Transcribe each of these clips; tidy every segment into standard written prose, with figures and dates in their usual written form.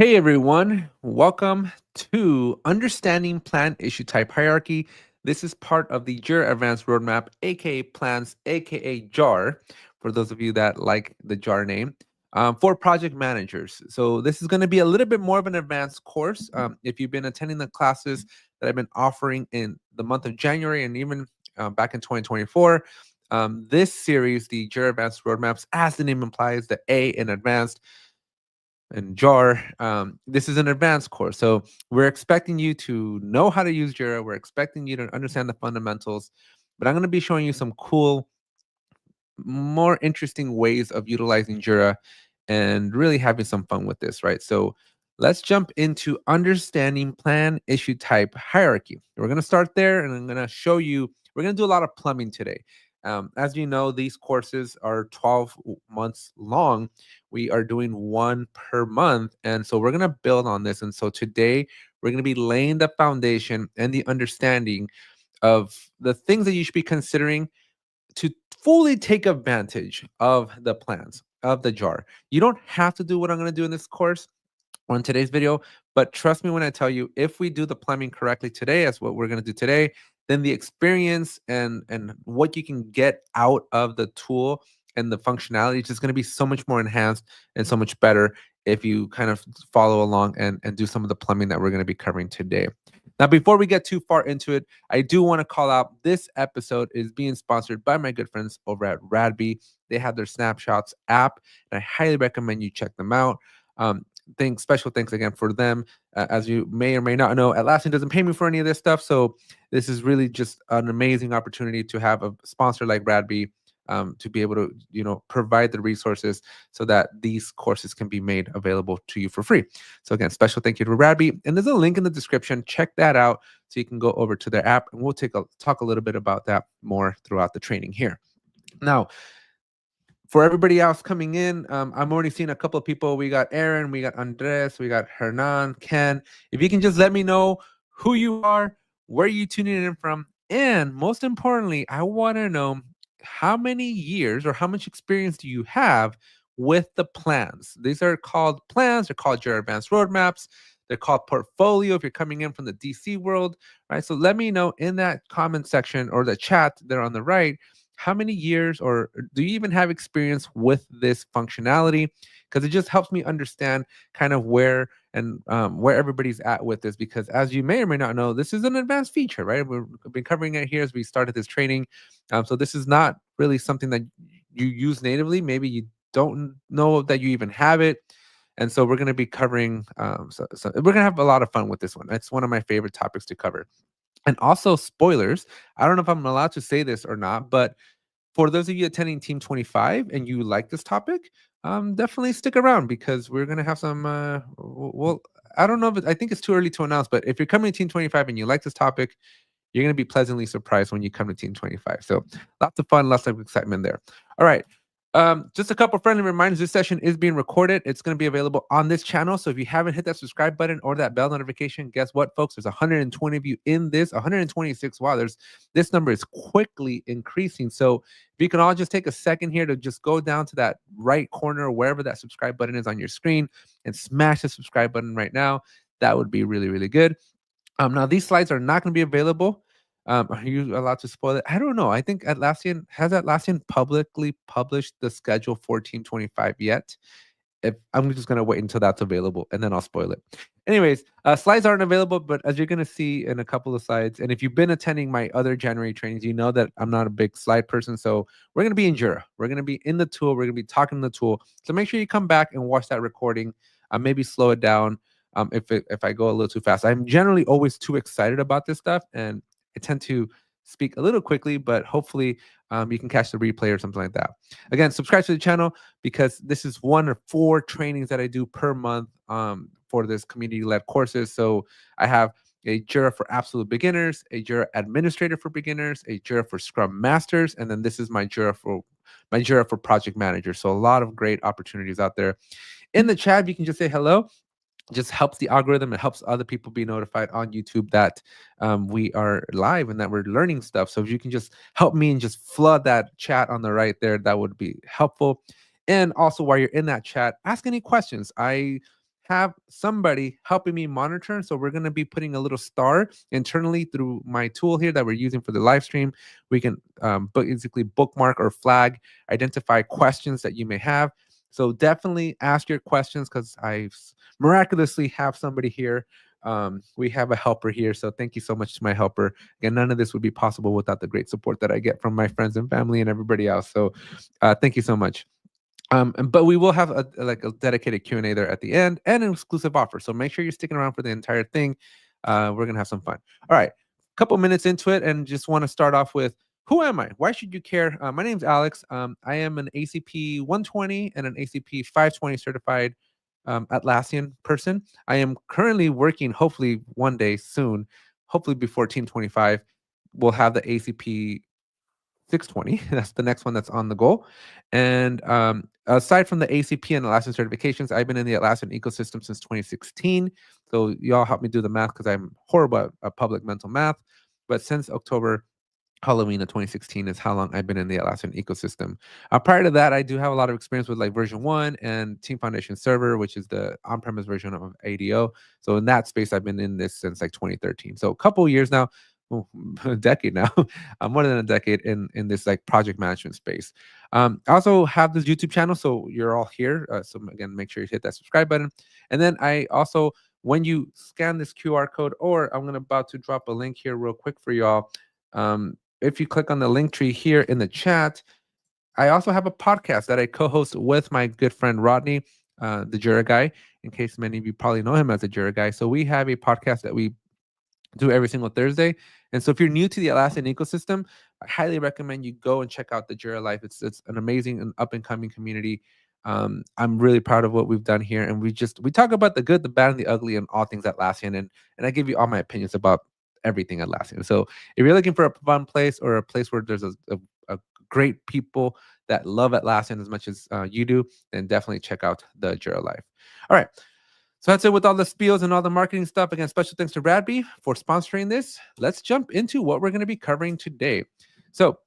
Hey everyone, welcome to Understanding Plan Issue Type Hierarchy. This is part of the Jira Advanced Roadmap, aka Plans, aka JAR, for those of you that like the JAR name, for project managers. So this is going to be a little bit more of an advanced course. If you've been attending the classes that I've been offering in the month of January and even back in 2024, this series, the Jira Advanced Roadmaps, as the name implies, the A in advanced, and jar. This is an advanced course, so we're expecting you to know how to use Jira. We're expecting you to understand the fundamentals, but I'm going to be showing you some cool, more interesting ways of utilizing Jira and really having some fun with this, right? So let's jump into understanding plan issue type hierarchy. We're going to start there, and I'm going to show you, we're going to do a lot of plumbing today. As you know, these courses are 12 months long. We are doing one per month. And so we're going to build on this. And so today we're going to be laying the foundation and the understanding of the things that you should be considering to fully take advantage of the plans of the jar. You don't have to do what I'm going to do in this course on today's video, but trust me when I tell you, if we do the plumbing correctly today, as what we're going to do today, then the experience and what you can get out of the tool and the functionality is just going to be so much more enhanced and so much better if you kind of follow along and do some of the plumbing that we're going to be covering today. Now, before we get too far into it, I do want to call out this episode is being sponsored by my good friends over at Radbee. They have their Snapshots app, and I highly recommend you check them out. Special thanks again for them. As you may or may not know, Atlassian doesn't pay me for any of this stuff, so this is really just an amazing opportunity to have a sponsor like Radbee, to be able to provide the resources so that these courses can be made available to you for free. So again, special thank you to Radbee, and there's a link in the description. Check that out so you can go over to their app, and we'll talk a little bit about that more throughout the training here. Now, for everybody else coming in, I'm already seeing a couple of people. We got Aaron, we got Andres, we got Hernan, Ken. If you can just let me know who you are, where you tuning in from, and most importantly, I want to know how many years or how much experience do you have with the plans. These are called plans. They're called your advanced roadmaps. They're called portfolio if you're coming in from the DC world, right? So let me know in that comment section or the chat there on the right, how many years or do you even have experience with this functionality? Because it just helps me understand kind of where and where everybody's at with this. Because as you may or may not know, this is an advanced feature, right? We've been covering it here as we started this training. So this is not really something that you use natively. Maybe you don't know that you even have it. And so we're going to be covering, so we're going to have a lot of fun with this one. It's one of my favorite topics to cover. And also spoilers. I don't know if I'm allowed to say this or not, but for those of you attending Team 25 and you like this topic, definitely stick around because we're gonna have some. Well, I don't know if I think it's too early to announce, but if you're coming to Team 25 and you like this topic, you're gonna be pleasantly surprised when you come to Team 25. So lots of fun, lots of excitement there. All right. Just a couple friendly reminders. This session is being recorded. It's going to be available on this channel. So if you haven't hit that subscribe button or that bell notification, guess what, folks? There's 120 of you in this, 126. Wow, this number is quickly increasing. So if you can all just take a second here to just go down to that right corner, wherever that subscribe button is on your screen, and smash the subscribe button right now, that would be really, really good. Now these slides are not going to be available. Are you allowed to spoil it? I don't know. I think Atlassian publicly published the schedule for Team 25 yet? If I'm just gonna wait until that's available and then I'll spoil it. Anyways, slides aren't available, but as you're gonna see in a couple of slides, and if you've been attending my other January trainings, you know that I'm not a big slide person. So we're gonna be in Jira. We're gonna be in the tool. We're gonna be talking the tool. So make sure you come back and watch that recording. Maybe slow it down if I go a little too fast. I'm generally always too excited about this stuff, and I tend to speak a little quickly, but hopefully you can catch the replay or something like that. Again, subscribe to the channel because this is 1 or 4 trainings that I do per month for this community-led courses. So I have a Jira for absolute beginners, a Jira administrator for beginners, a Jira for Scrum masters, and then this is my Jira for project managers. So a lot of great opportunities out there. In the chat, you can just say hello. It just helps the algorithm. It helps other people be notified on YouTube that we are live and that we're learning stuff. So if you can just help me and just flood that chat on the right there, that would be helpful. And also while you're in that chat, ask any questions. I have somebody helping me monitor. So we're going to be putting a little star internally through my tool here that we're using for the live stream. We can basically bookmark or flag, identify questions that you may have. So definitely ask your questions, because I miraculously have somebody here. We have a helper here. So thank you so much to my helper. Again, none of this would be possible without the great support that I get from my friends and family and everybody else. So thank you so much. But we will have a dedicated Q&A there at the end, and an exclusive offer. So make sure you're sticking around for the entire thing. We're gonna have some fun. All right, a couple minutes into it, and just want to start off with, who am I? Why should you care? My name's Alex. I am an ACP 120 and an ACP 520 certified Atlassian person. I am currently working, hopefully one day soon, hopefully before Team 25, we'll have the ACP 620. That's the next one that's on the goal. And aside from the ACP and Atlassian certifications, I've been in the Atlassian ecosystem since 2016. So y'all help me do the math, because I'm horrible at public mental math. But since October Halloween of 2016 is how long I've been in the Atlassian ecosystem. Prior to that, I do have a lot of experience with like version 1 and Team Foundation Server, which is the on-premise version of ADO. So in that space, I've been in this since like 2013. So a couple of years now, a decade now, more than a decade in this like project management space. I also have this YouTube channel, so you're all here. So again, make sure you hit that subscribe button. And then I also, when you scan this QR code, or I'm about to drop a link here real quick for y'all. If you click on the link tree here in the chat, I also have a podcast that I co-host with my good friend Rodney, the Jira guy, in case many of you probably know him as a Jira guy. So we have a podcast that we do every single Thursday. And so if you're new to the Atlassian ecosystem, I highly recommend you go and check out the Jira Life. It's an amazing and up and coming community. I'm really proud of what we've done here, and we talk about the good, the bad, and the ugly, and all things Atlassian, and I give you all my opinions about everything Atlassian. So if you're looking for a fun place, or a place where there's a great people that love Atlassian as much as you do, then definitely check out the Jira Life. All right. So that's it with all the spiels and all the marketing stuff. Again, special thanks to Radbee for sponsoring this. Let's jump into what we're going to be covering today. So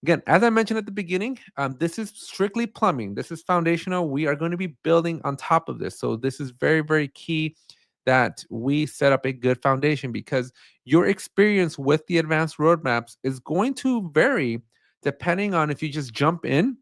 again, as I mentioned at the beginning, this is strictly plumbing. This is foundational. We are going to be building on top of this. So this is very, very key that we set up a good foundation, because your experience with the advanced roadmaps is going to vary depending on if you just jump in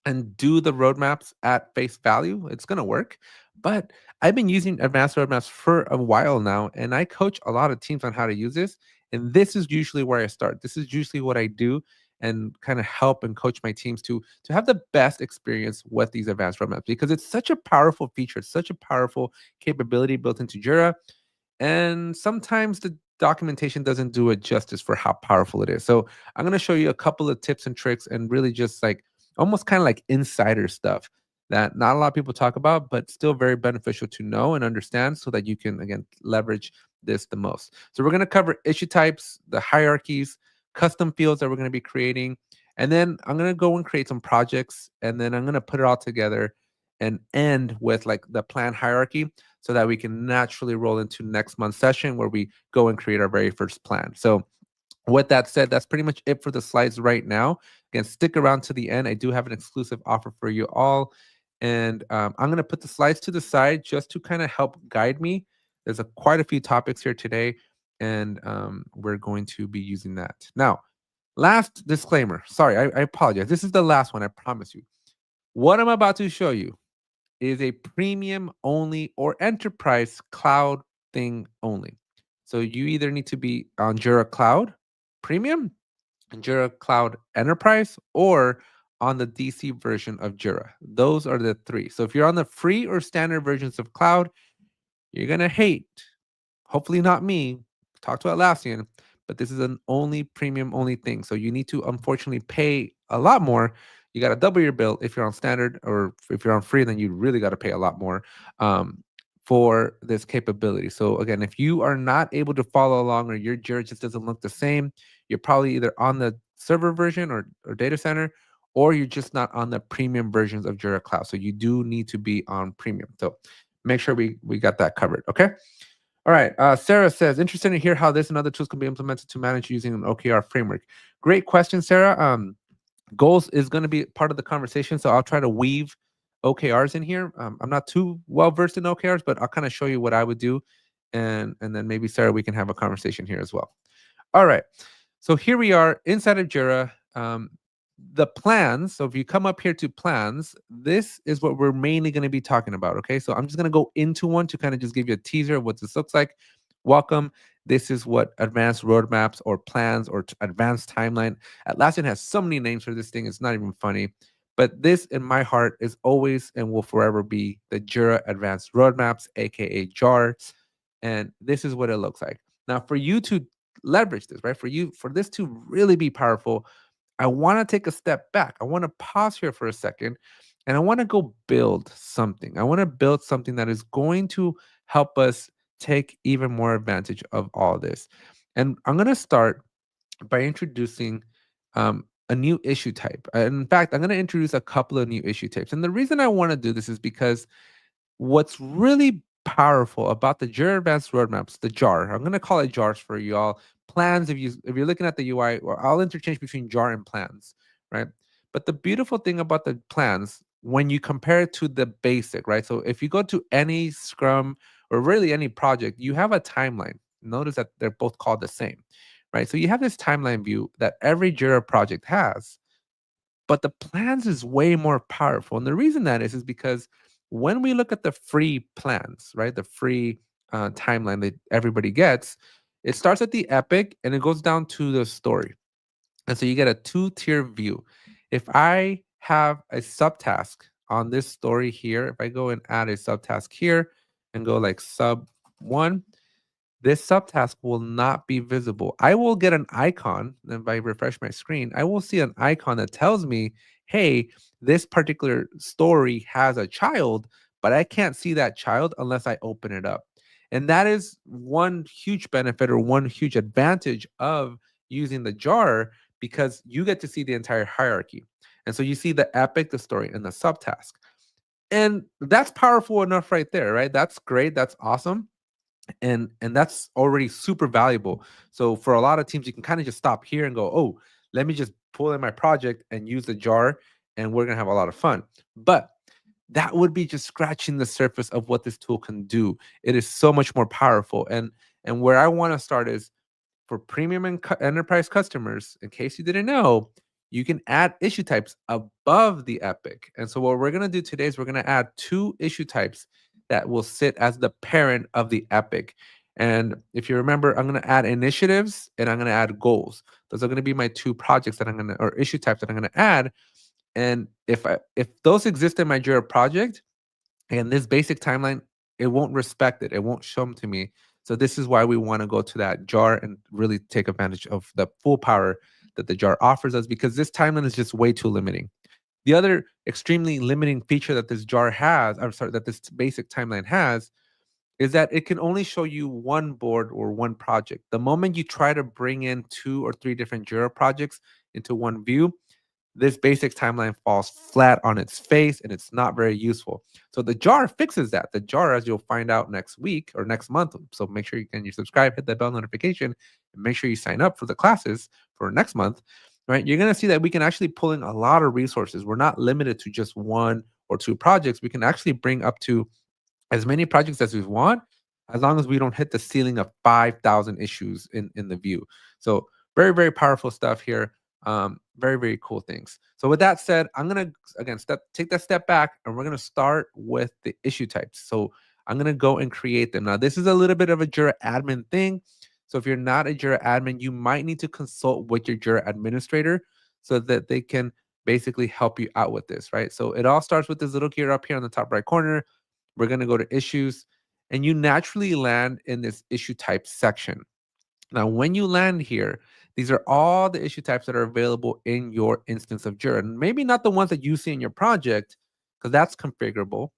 and do the roadmaps at face value. It's going to work. But I've been using advanced roadmaps for a while now, and I coach a lot of teams on how to use this. And this is usually where I start. This is usually what I do, and kind of help and coach my teams to have the best experience with these advanced roadmaps, because it's such a powerful feature. It's such a powerful capability built into Jira. And sometimes the documentation doesn't do it justice for how powerful it is. So I'm going to show you a couple of tips and tricks, and really just like almost kind of like insider stuff that not a lot of people talk about, but still very beneficial to know and understand, so that you can, again, leverage this the most. So we're going to cover issue types, the hierarchies, custom fields that we're going to be creating. And then I'm going to go and create some projects, and then I'm going to put it all together and end with like the plan hierarchy, so that we can naturally roll into next month's session where we go and create our very first plan. So with that said, that's pretty much it for the slides right now. Again, stick around to the end. I do have an exclusive offer for you all. And I'm going to put the slides to the side just to kind of help guide me. There's quite a few topics here today, and we're going to be using that. Now, last disclaimer. Sorry, I apologize. This is the last one, I promise you. What I'm about to show you is a premium only or enterprise cloud thing only. So you either need to be on Jira Cloud Premium, Jira Cloud Enterprise, or on the DC version of Jira. Those are the three. So if you're on the free or standard versions of cloud, you're going to hate, hopefully not me, talk to Atlassian, but this is an only premium only thing. So you need to unfortunately pay a lot more. You got to double your bill if you're on standard, or if you're on free, then you really got to pay a lot more for this capability. So again, if you are not able to follow along, or your Jira just doesn't look the same, you're probably either on the server version or data center, or you're just not on the premium versions of Jira Cloud. So you do need to be on premium. So make sure we got that covered. Okay. All right. Sarah says, interested to hear how this and other tools can be implemented to manage using an OKR framework. Great question, Sarah. Goals is going to be part of the conversation, so I'll try to weave OKRs in here. I'm not too well versed in OKRs, but I'll kind of show you what I would do, and then maybe Sarah, we can have a conversation here as well. All right. So here we are inside of Jira. The plans. So if you come up here to plans, this is what we're mainly going to be talking about. Okay. So I'm just going to go into one to kind of just give you a teaser of what this looks like. Welcome. This is what advanced roadmaps or plans or advanced timeline. Atlassian has so many names for this thing. It's not even funny. But this, in my heart, is always and will forever be the Jira Advanced Roadmaps, aka JAR. And this is what it looks like. Now, for you to leverage this, right? For this to really be powerful, I want to take a step back. I want to pause here for a second and I want to go build something. I want to build something that is going to help us take even more advantage of all this. And I'm going to start by introducing a new issue type. In fact, I'm going to introduce a couple of new issue types. And the reason I want to do this is because what's really powerful about the Jira Advanced Roadmaps, the JAR, I'm going to call it JARs for y'all. Plans, if you're looking at the UI, or I'll interchange between JAR and plans, right? But the beautiful thing about the plans, when you compare it to the basic, right? So if you go to any Scrum or really any project, you have a timeline. Notice that they're both called the same, right? So you have this timeline view that every Jira project has, but the plans is way more powerful. And the reason that is because when we look at the free plans, right, the free timeline that everybody gets, it starts at the epic and it goes down to the story. And so you get a two-tier view. If I have a subtask on this story here, if I go and add a subtask here and go like sub 1, this subtask will not be visible. I will get an icon, and if I refresh my screen, I will see an icon that tells me, hey, this particular story has a child, but I can't see that child unless I open it up. And that is one huge benefit or one huge advantage of using the jar, because you get to see the entire hierarchy. And so you see the epic, the story, and the subtask. And that's powerful enough right there, right? That's great. That's awesome, and that's already super valuable. So for a lot of teams, you can kind of just stop here and go, oh, let me just pull in my project and use the jar, and we're gonna have a lot of fun. But that would be just scratching the surface of what this tool can do. It is so much more powerful. And where I want to start is for premium and enterprise customers. In case you didn't know, you can add issue types above the epic. And so what we're going to do today is we're going to add 2 issue types that will sit as the parent of the epic. And if you remember, I'm going to add initiatives and I'm going to add goals. Those are going to be my 2 projects that I'm going to, or issue types that I'm going to add. And if those exist in my Jira project and this basic timeline, it won't respect it. It won't show them to me. So this is why we want to go to that jar and really take advantage of the full power that the jar offers us, because this timeline is just way too limiting. The other extremely limiting feature that this jar has, I'm sorry, that this basic timeline has, is that it can only show you one board or one project. The moment you try to bring in 2 or 3 different Jira projects into one view, this basic timeline falls flat on its face and it's not very useful. So the jar fixes that. The jar, as you'll find out next week or next month, so make sure you subscribe, hit that bell notification, and make sure you sign up for the classes for next month, right? You're going to see that we can actually pull in a lot of resources. We're not limited to just 1 or 2 projects. We can actually bring up to as many projects as we want, as long as we don't hit the ceiling of 5,000 issues in the view. So very, very powerful stuff here. Very, very cool things. So with that said, I'm going to, again, take that step back and we're going to start with the issue types. So I'm going to go and create them. Now, this is a little bit of a Jira admin thing. So if you're not a Jira admin, you might need to consult with your Jira administrator so that they can basically help you out with this, right? So it all starts with this little gear up here on the top right corner. We're going to go to issues, and you naturally land in this issue type section. Now, when you land here, these are all the issue types that are available in your instance of Jira. And maybe not the ones that you see in your project, because that's configurable,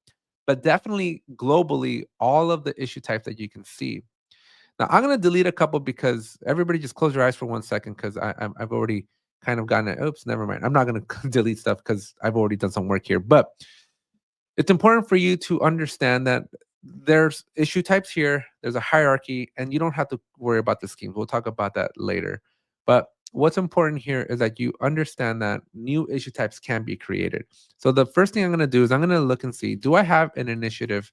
but definitely globally, all of the issue types that you can see. Now, I'm going to delete a couple because everybody just close your eyes for 1 second, because I've already kind of gotten it. Oops, never mind. I'm not going to delete stuff because I've already done some work here. But it's important for you to understand that there's issue types here, there's a hierarchy, and you don't have to worry about the schemes. We'll talk about that later. But what's important here is that you understand that new issue types can be created. So the first thing I'm going to do is I'm going to look and see, do I have an initiative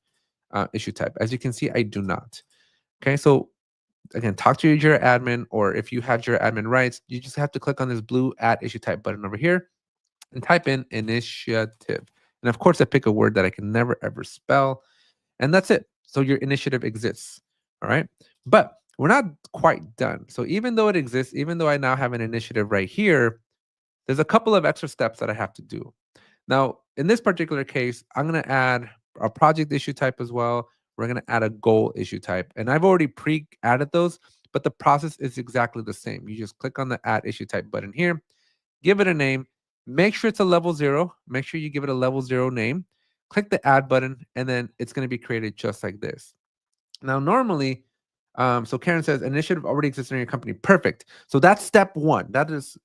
issue type? As you can see, I do not. Okay, so again, talk to your Jira admin, or if you have Jira admin rights, you just have to click on this blue add issue type button over here and type in initiative. And of course, I pick a word that I can never ever spell, and that's it. So your initiative exists. All right. But we're not quite done. So even though it exists, even though I now have an initiative right here, there's a couple of extra steps that I have to do. Now, in this particular case, I'm going to add a project issue type as well. We're going to add a goal issue type. And I've already pre-added those, but the process is exactly the same. You just click on the add issue type button here, give it a name, make sure it's a level 0, make sure you give it a level 0 name, click the add button, and then it's going to be created just like this. Now, normally, so Karen says initiative already exists in your company. Perfect. So that's step one. That is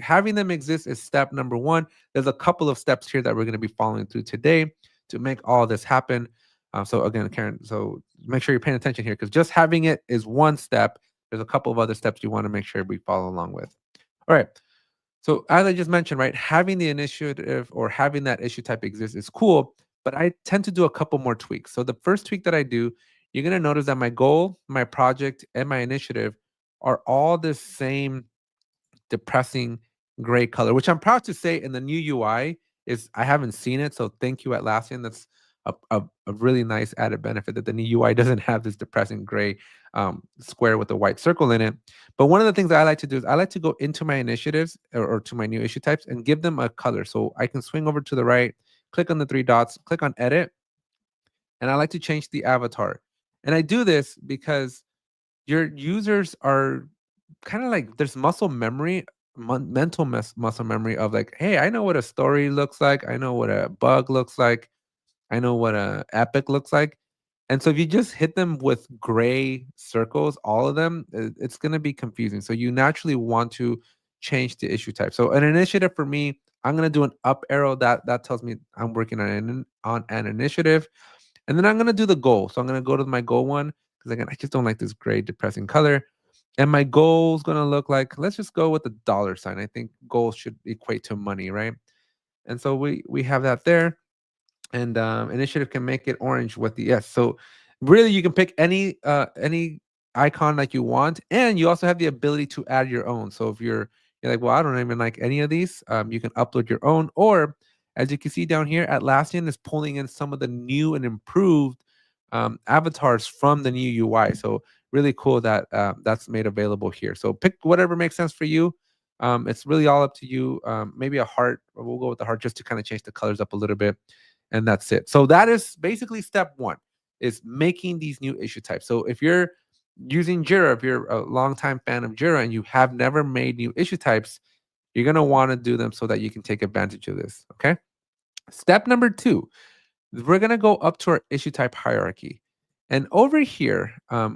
having them exist is step number one. There's a couple of steps here that we're going to be following through today to make all this happen. So again, Karen, so make sure you're paying attention here because just having it is one step. There's a couple of other steps you want to make sure we follow along with. All right. So as I just mentioned, right, having the initiative or having that issue type exist is cool, but I tend to do a couple more tweaks. So the first tweak that I do, you're going to notice that my goal, my project, and my initiative are all the same depressing gray color, which I'm proud to say in the new UI is I haven't seen it. So thank you, Atlassian. That's a really nice added benefit that the new UI doesn't have this depressing gray square with a white circle in it. But one of the things that I like to do is I like to go into my initiatives or to my new issue types and give them a color. So I can swing over to the right, click on the 3 dots, click on edit, and I like to change the avatar. And I do this because your users are kind of like there's muscle memory, mental muscle memory of like, hey, I know what a story looks like. I know what a bug looks like. I know what a epic looks like. And so if you just hit them with gray circles, all of them, it's going to be confusing. So you naturally want to change the issue type. So an initiative for me, I'm going to do an up arrow that tells me I'm working on an initiative. And then I'm going to do the goal. So I'm going to go to my goal one because again, I just don't like this gray depressing color. And my goal is going to look like, let's just go with the dollar sign. I think goals should equate to money, right? And so we have that there, and initiative can make it orange with the yes. So really, you can pick any icon like you want, and you also have the ability to add your own. So if you're like, well, I don't even like any of these, you can upload your own, or as you can see down here, Atlassian is pulling in some of the new and improved avatars from the new UI. So really cool that that's made available here. So pick whatever makes sense for you. It's really all up to you. Maybe a heart, or we'll go with the heart just to kind of change the colors up a little bit, and that's it. So that is basically step one, is making these new issue types. So if you're using Jira, if you're a longtime fan of Jira and you have never made new issue types, you're going to want to do them so that you can take advantage of this. Okay. Step number two, we're going to go up to our issue type hierarchy. And over here,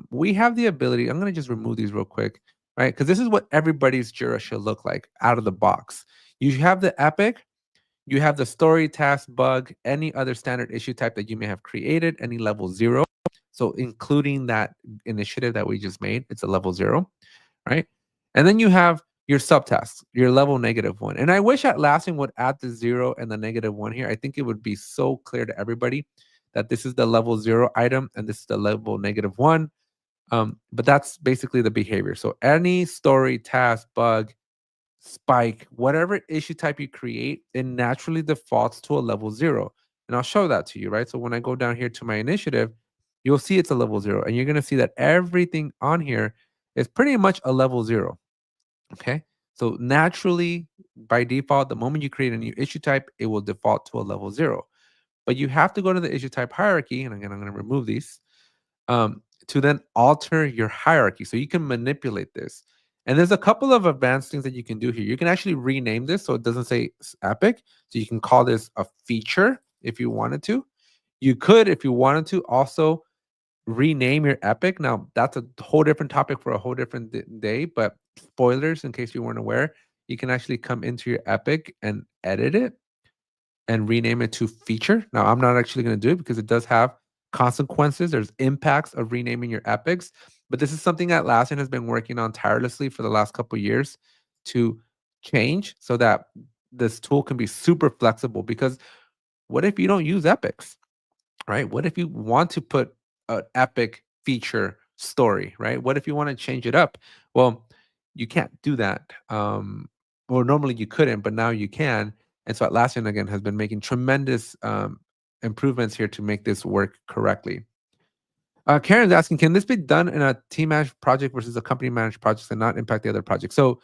we have the ability, I'm going to just remove these real quick, right? Because this is what everybody's Jira should look like out of the box. You have the epic, you have the story, task, bug, any other standard issue type that you may have created, any level 0. So including that initiative that we just made, it's a level 0, right? And then you have your subtasks, your level -1. And I wish Atlassian would add the 0 and the -1 here. I think it would be so clear to everybody that this is the level 0 item and this is the level -1. But that's basically the behavior. So any story, task, bug, spike, whatever issue type you create, it naturally defaults to a level 0. And I'll show that to you, right? So when I go down here to my initiative, you'll see it's a level 0. And you're going to see that everything on here is pretty much a level 0. Okay. So naturally, by default, the moment you create a new issue type, it will default to a level 0. But you have to go to the issue type hierarchy. And again, I'm going to remove these to then alter your hierarchy. So you can manipulate this. And there's a couple of advanced things that you can do here. You can actually rename this so it doesn't say epic. So you can call this a feature if you wanted to. You could, if you wanted to, also rename your epic. Now, that's a whole different topic for a whole different day, but spoilers, in case you weren't aware, you can actually come into your epic and edit it and rename it to feature. Now, I'm not actually going to do it because it does have consequences. There's impacts of renaming your epics, but this is something that Atlassian has been working on tirelessly for the last couple of years to change so that this tool can be super flexible. Because what if you don't use epics, right? What if you want to put an epic feature story, right? What if you want to change it up? Well, you can't do that. Or normally you couldn't, but now you can. And so Atlassian again has been making tremendous improvements here to make this work correctly. Karen's asking, can this be done in a team managed project versus a company managed project and not impact the other projects? So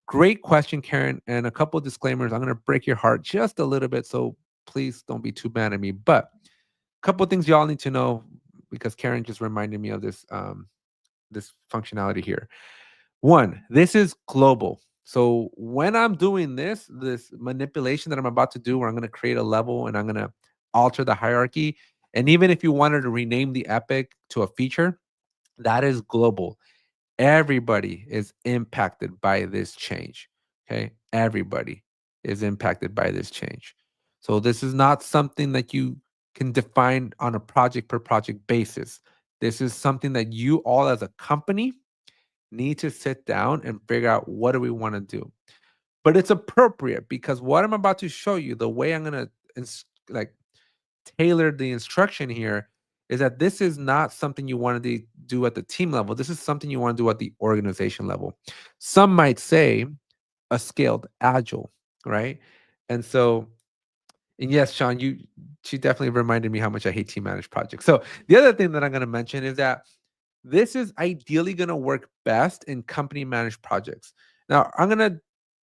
great question, Karen. And a couple of disclaimers. I'm going to break your heart just a little bit. So please don't be too mad at me. But a couple of things y'all need to know, because Karen just reminded me of this this functionality here. One, this is global. So when I'm doing this manipulation that I'm about to do, where I'm going to create a level and I'm going to alter the hierarchy, and even if you wanted to rename the epic to a feature, that is global. Everybody is impacted by this change. Okay. Everybody is impacted by this change. So this is not something that you can define on a project per project basis. This is something that you all as a company need to sit down and figure out, what do we want to do? But it's appropriate, because what I'm about to show you, the way I'm going to like tailor the instruction here, is that this is not something you want to do at the team level. This is something you want to do at the organization level. Some might say a scaled agile, right? And so, and yes, Sean, she definitely reminded me how much I hate team managed projects. So the other thing that I'm going to mention is that this is ideally going to work best in company managed projects. Now, I'm going to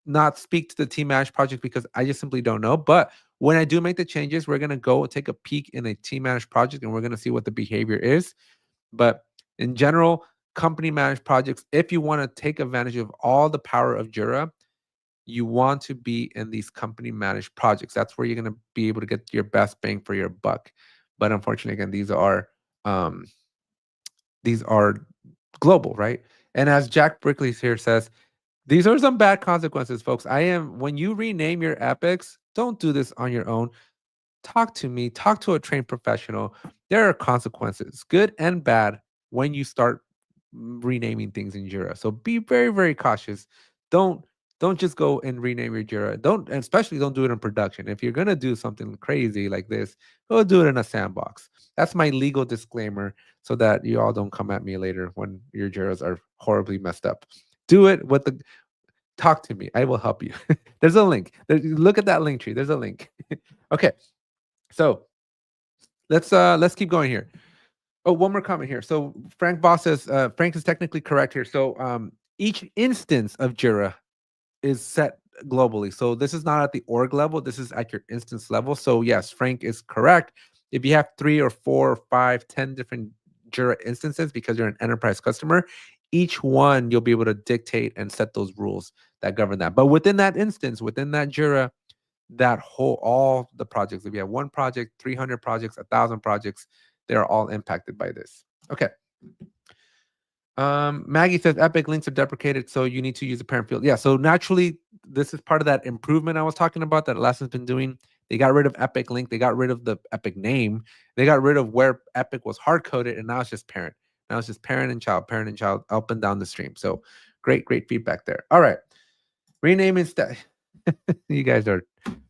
not speak to the team managed project because I just simply don't know. But when I do make the changes, we're going to go take a peek in a team managed project and we're going to see what the behavior is. But in general, company managed projects, if you want to take advantage of all the power of Jira, you want to be in these company managed projects. That's where you're going to be able to get your best bang for your buck. But unfortunately, again, these are global, right? And as Jack Brickley here says, these are some bad consequences, folks. When you rename your epics, don't do this on your own. Talk to me, talk to a trained professional. There are consequences, good and bad, when you start renaming things in Jira. So be very, very cautious. Don't don't just go and rename your Jira. Don't, and especially don't do it in production. If you're gonna do something crazy like this, go do it in a sandbox. That's my legal disclaimer, so that you all don't come at me later when your Jiras are horribly messed up. Do it with the talk to me. I will help you. There's a link. Look at that link tree. There's a link. Okay. So let's keep going here. Oh, one more comment here. So Frank Boss says Frank is technically correct here. So each instance of Jira is set globally. So this is not at the org level. This is at your instance level. So yes, Frank is correct. If you have 3 or 4 or 5, 10 different Jira instances because you're an enterprise customer, each one you'll be able to dictate and set those rules that govern that. But within that instance, within that Jira, all the projects, if you have one project, 300 projects, 1,000 projects, they're all impacted by this. Okay. Maggie says Epic links are deprecated, so you need to use the parent field. Yeah, so naturally, this is part of that improvement I was talking about that Atlassian's been doing. They got rid of Epic link, they got rid of the Epic name, they got rid of where Epic was hard coded, and now it's just parent. Now it's just parent and child, up and down the stream. So great feedback there. All right, renaming instead. You guys are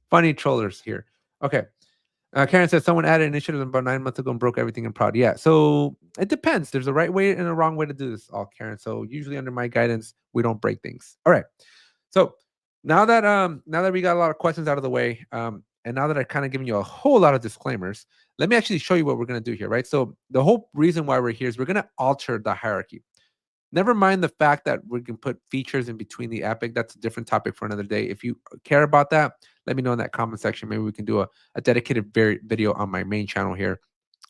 funny trollers here. Okay. Karen says someone added initiative about 9 months ago and broke everything in prod. Yeah, so it depends. There's a right way and a wrong way to do this, all Karen. So usually under my guidance, we don't break things. All right. So now that we got a lot of questions out of the way, and now that I've kind of given you a whole lot of disclaimers, let me actually show you what we're going to do here, right? So the whole reason why we're here is we're going to alter the hierarchy. Never mind the fact that we can put features in between the epic. That's a different topic for another day. If you care about that, let me know in that comment section. Maybe we can do a dedicated video on my main channel here,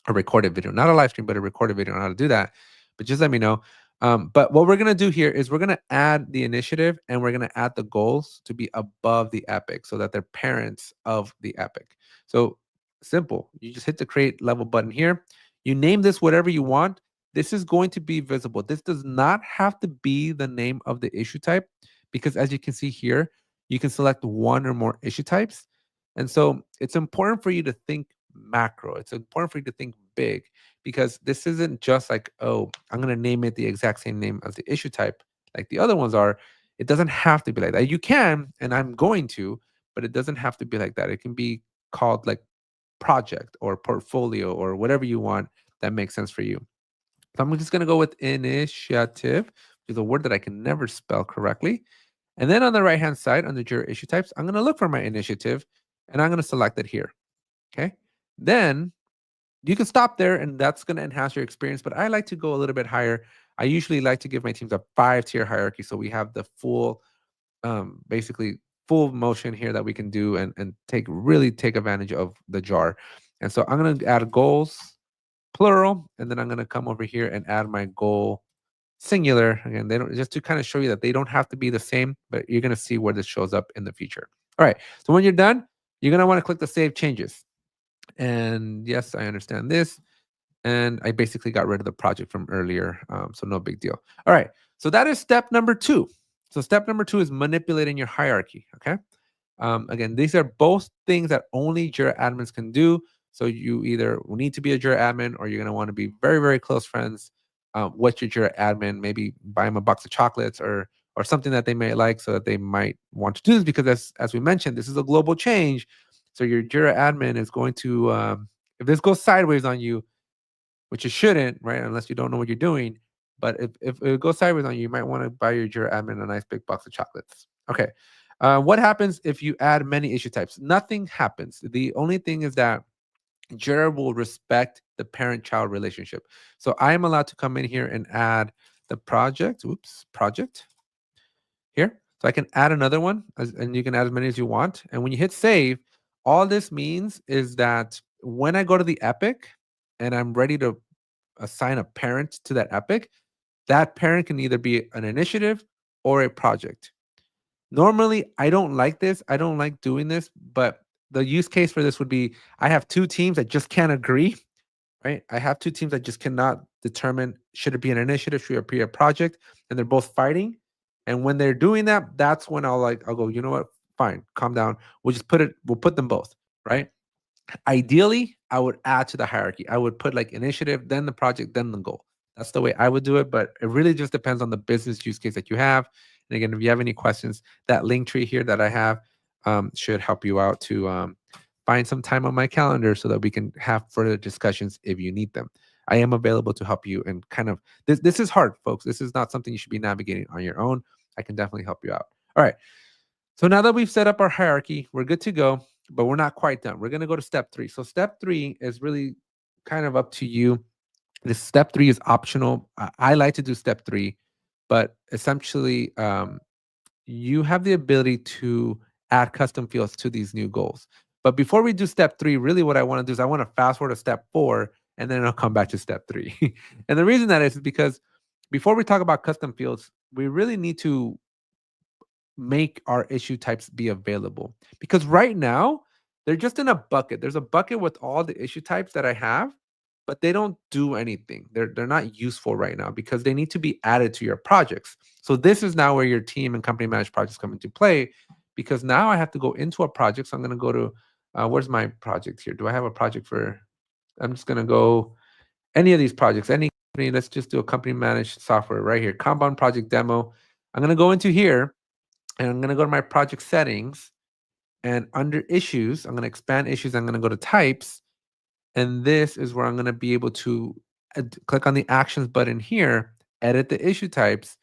a recorded video, not a live stream, but a recorded video on how to do that. But just let me know. But what we're going to do here is we're going to add the initiative and we're going to add the goals to be above the epic so that they're parents of the epic. So simple. You just hit the create level button here. You name this whatever you want. This is going to be visible. This does not have to be the name of the issue type, because as you can see here, you can select one or more issue types. And so it's important for you to think macro. It's important for you to think big, because this isn't just like, oh, I'm going to name it the exact same name as the issue type like the other ones are. It doesn't have to be like that. You can, and I'm going to, but it doesn't have to be like that. It can be called like project or portfolio or whatever you want that makes sense for you. So I'm just going to go with initiative, which is a word that I can never spell correctly. And then on the right hand side, under Jira issue types, I'm going to look for my initiative and I'm going to select it here. Okay. Then you can stop there and that's going to enhance your experience. But I like to go a little bit higher. I usually like to give my teams a 5-tier hierarchy. So we have the full, basically full motion here that we can do and really take advantage of the jar. And so I'm going to add goals, plural, and then I'm going to come over here and add my goal singular. Again, they don't, just to kind of show you that they don't have to be the same, but you're going to see where this shows up in the future. All right. So when you're done, you're going to want to click the save changes. And yes, I understand this. And I basically got rid of the project from earlier. So no big deal. All right. So that is step number 2. So step number 2 is manipulating your hierarchy. Okay. Again, these are both things that only Jira admins can do. So you either need to be a Jira admin or you're going to want to be very, very close friends with your Jira admin. Maybe buy them a box of chocolates or something that they may like so that they might want to do this, because as we mentioned, this is a global change. So your Jira admin is going to, if this goes sideways on you, which it shouldn't, right? Unless you don't know what you're doing. But if it goes sideways on you, you might want to buy your Jira admin a nice big box of chocolates. Okay. What happens if you add many issue types? Nothing happens. The only thing is that Jira will respect the parent-child relationship. So I am allowed to come in here and add the project. Project here. So I can add another one, and you can add as many as you want. And when you hit save, all this means is that when I go to the epic and I'm ready to assign a parent to that epic, that parent can either be an initiative or a project. Normally, I don't like this. I don't like doing this, but the use case for this would be I have 2 teams that just can't agree, right? I have 2 teams that just cannot determine should it be an initiative, should it be a project, and they're both fighting. And when they're doing that, that's when I'll go, you know what? Fine, calm down. We'll put them both, right? Ideally, I would add to the hierarchy. I would put like initiative, then the project, then the goal. That's the way I would do it, but it really just depends on the business use case that you have. And again, if you have any questions, that link tree here that I have should help you out to find some time on my calendar so that we can have further discussions if you need them. I am available to help you and kind of this is hard, folks. This is not something you should be navigating on your own. I can definitely help you out. All right. So now that we've set up our hierarchy, we're good to go, but we're not quite done. We're going to go to step 3. So step 3 is really kind of up to you. This step 3 is optional. I like to do step 3, but essentially you have the ability to add custom fields to these new goals. But before we do step 3, really what I want to do is I want to fast forward to step 4, and then I'll come back to step 3. And the reason that is because before we talk about custom fields, we really need to make our issue types be available, because right now they're just in a bucket. There's a bucket with all the issue types that I have, but they don't do anything. They're not useful right now because they need to be added to your projects. So this is now where your team and company managed projects come into play, because now I have to go into a project. So I'm going to go to where's my project here? Do I have a project for? I'm just going to go any of these projects, any company. Let's just do a company managed software right here. Kanban project demo. I'm going to go into here and I'm going to go to my project settings, and under issues, I'm going to expand issues. I'm going to go to types. And this is where I'm going to be able to click on the actions button here, edit the issue types.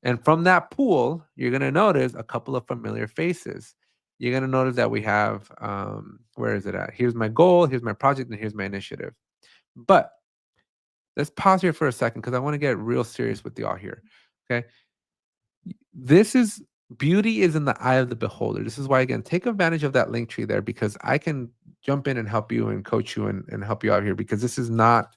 And from that pool, you're going to notice a couple of familiar faces. You're going to notice that we have, where is it at? Here's my goal, here's my project, and here's my initiative. But let's pause here for a second because I want to get real serious with y'all here. Okay. This is beauty is in the eye of the beholder. This is why, again, take advantage of that link tree there, because I can jump in and help you and coach you and help you out here, because this is not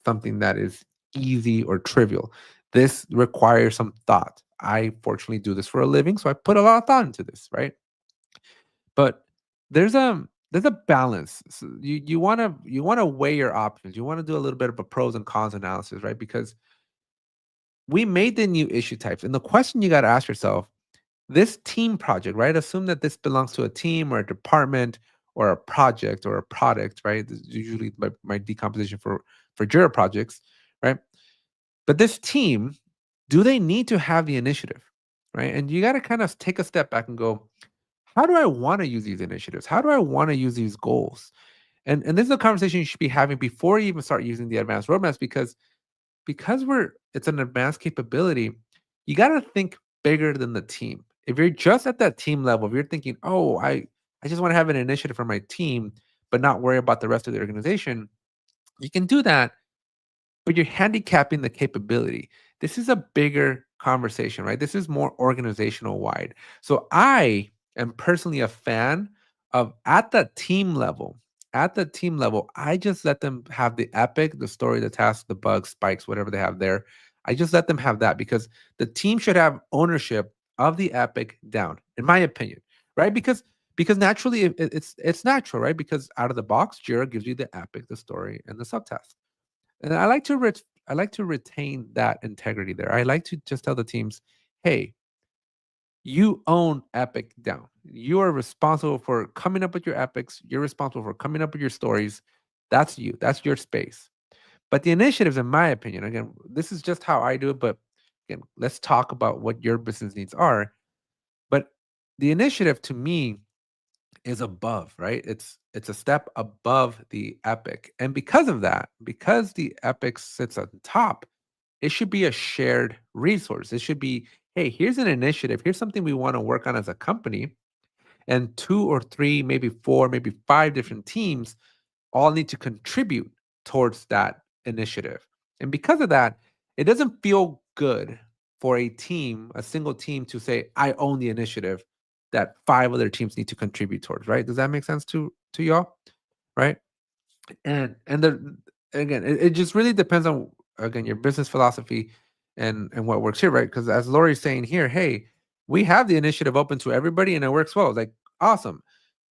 something that is easy or trivial. This requires some thought. I fortunately do this for a living, so I put a lot of thought into this, right? But there's a balance. So you want to weigh your options. You want to do a little bit of a pros and cons analysis, right? Because we made the new issue types. And the question you got to ask yourself, this team project, right? Assume that this belongs to a team or a department or a project or a product, right? This is usually my decomposition for Jira projects, right? But this team, do they need to have the initiative? right? And you got to kind of take a step back and go, how do I want to use these initiatives? How do I want to use these goals? And this is a conversation you should be having before you even start using the advanced roadmaps, because we're it's an advanced capability. You got to think bigger than the team. If you're just at that team level, if you're thinking, oh, I just want to have an initiative for my team, but not worry about the rest of the organization, you can do that, but you're handicapping the capability. This is a bigger conversation, right? This is more organizational wide. So I am personally a fan of at the team level, I just let them have the epic, the story, the task, the bugs, spikes, whatever they have there. I just let them have that because the team should have ownership of the epic down, in my opinion, right? Because naturally it's natural, right? Because out of the box, Jira gives you the epic, the story, and the subtask. And I like to retain that integrity there. I like to just tell the teams, "Hey, you own Epic down. You are responsible for coming up with your epics. You're responsible for coming up with your stories. That's you. That's your space." But the initiatives, in my opinion, again, this is just how I do it. But again, let's talk about what your business needs are. But the initiative to me is above, right? It's a step above the epic. And because of that, because the epic sits at the top, it should be a shared resource. It should be, hey, here's an initiative. Here's something we want to work on as a company. And two or three, maybe four, maybe five different teams all need to contribute towards that initiative. And because of that, it doesn't feel good for a team, a single team, to say, I own the initiative that five other teams need to contribute towards, right? Does that make sense to y'all? Right? And the again, it just really depends on, again, your business philosophy and what works here, right? Because as Lori's saying here, hey, we have the initiative open to everybody and it works well. Like, awesome,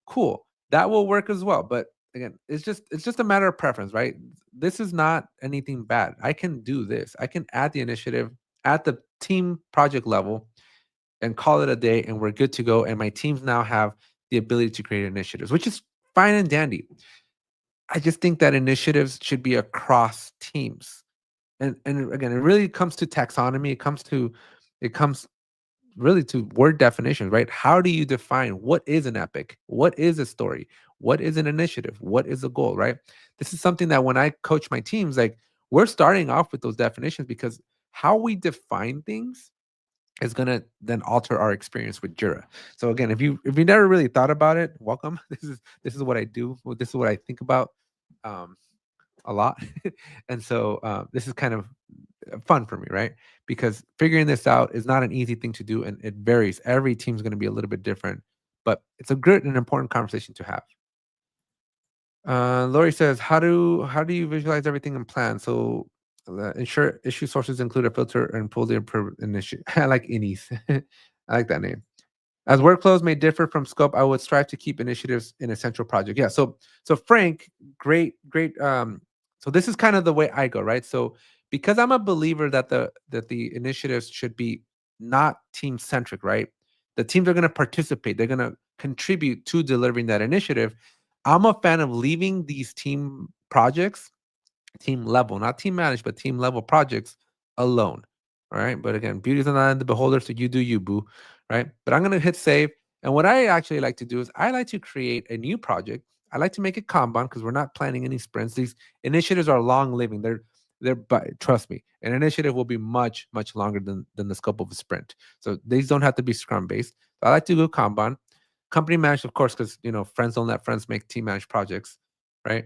cool, that will work as well. But again, it's just a matter of preference, right? This is not anything bad. I can do this. I can add the initiative at the team project level and call it a day, and we're good to go. And my teams now have the ability to create initiatives, which is fine and dandy. I just think that initiatives should be across teams. And again, it really comes to taxonomy. It comes really to word definitions, right? How do you define what is an epic? What is a story? What is an initiative? What is a goal, right? This is something that when I coach my teams, like, we're starting off with those definitions, because how we define things is gonna then alter our experience with Jira. So again, if you never really thought about it, welcome. This is what I do. This is what I think about um, a lot, and so this is kind of fun for me, right? Because figuring this out is not an easy thing to do, and it varies. Every team's going to be a little bit different, but it's a good and important conversation to have. Lori says, how do you visualize everything in plan? So ensure issue sources include a filter and pull the initiative. I like innies. I like that name. As workflows may differ from scope, I would strive to keep initiatives in a central project. Yeah. So Frank, great. So this is kind of the way I go, right? So because I'm a believer that the initiatives should be not team centric, right? The teams are going to participate. They're going to contribute to delivering that initiative. I'm a fan of leaving these team projects, team level, not team managed, but team level projects alone. All right. But again, beauty is in the eye of the beholder. So you do you, boo. Right. But I'm going to hit save. And what I actually like to do is I like to create a new project. I like to make it Kanban because we're not planning any sprints. These initiatives are long living. But trust me, an initiative will be much, much longer than the scope of a sprint. So these don't have to be Scrum based. So I like to go Kanban, company managed, of course, because friends don't let friends make team managed projects, right?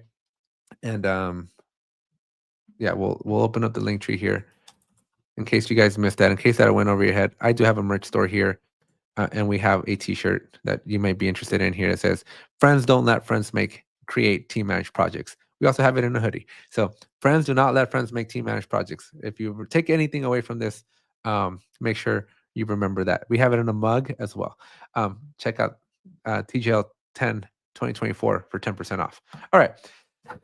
And yeah, we'll open up the link tree here in case you guys missed that. In case that went over your head, I do have a merch store here, and we have a T-shirt that you might be interested in here. It says, "Friends don't let friends create team managed projects." We also have it in a hoodie. So friends do not let friends make team managed projects. If you take anything away from this, make sure you remember that. We have it in a mug as well. Check out TGL 10 2024 for 10% off. All right.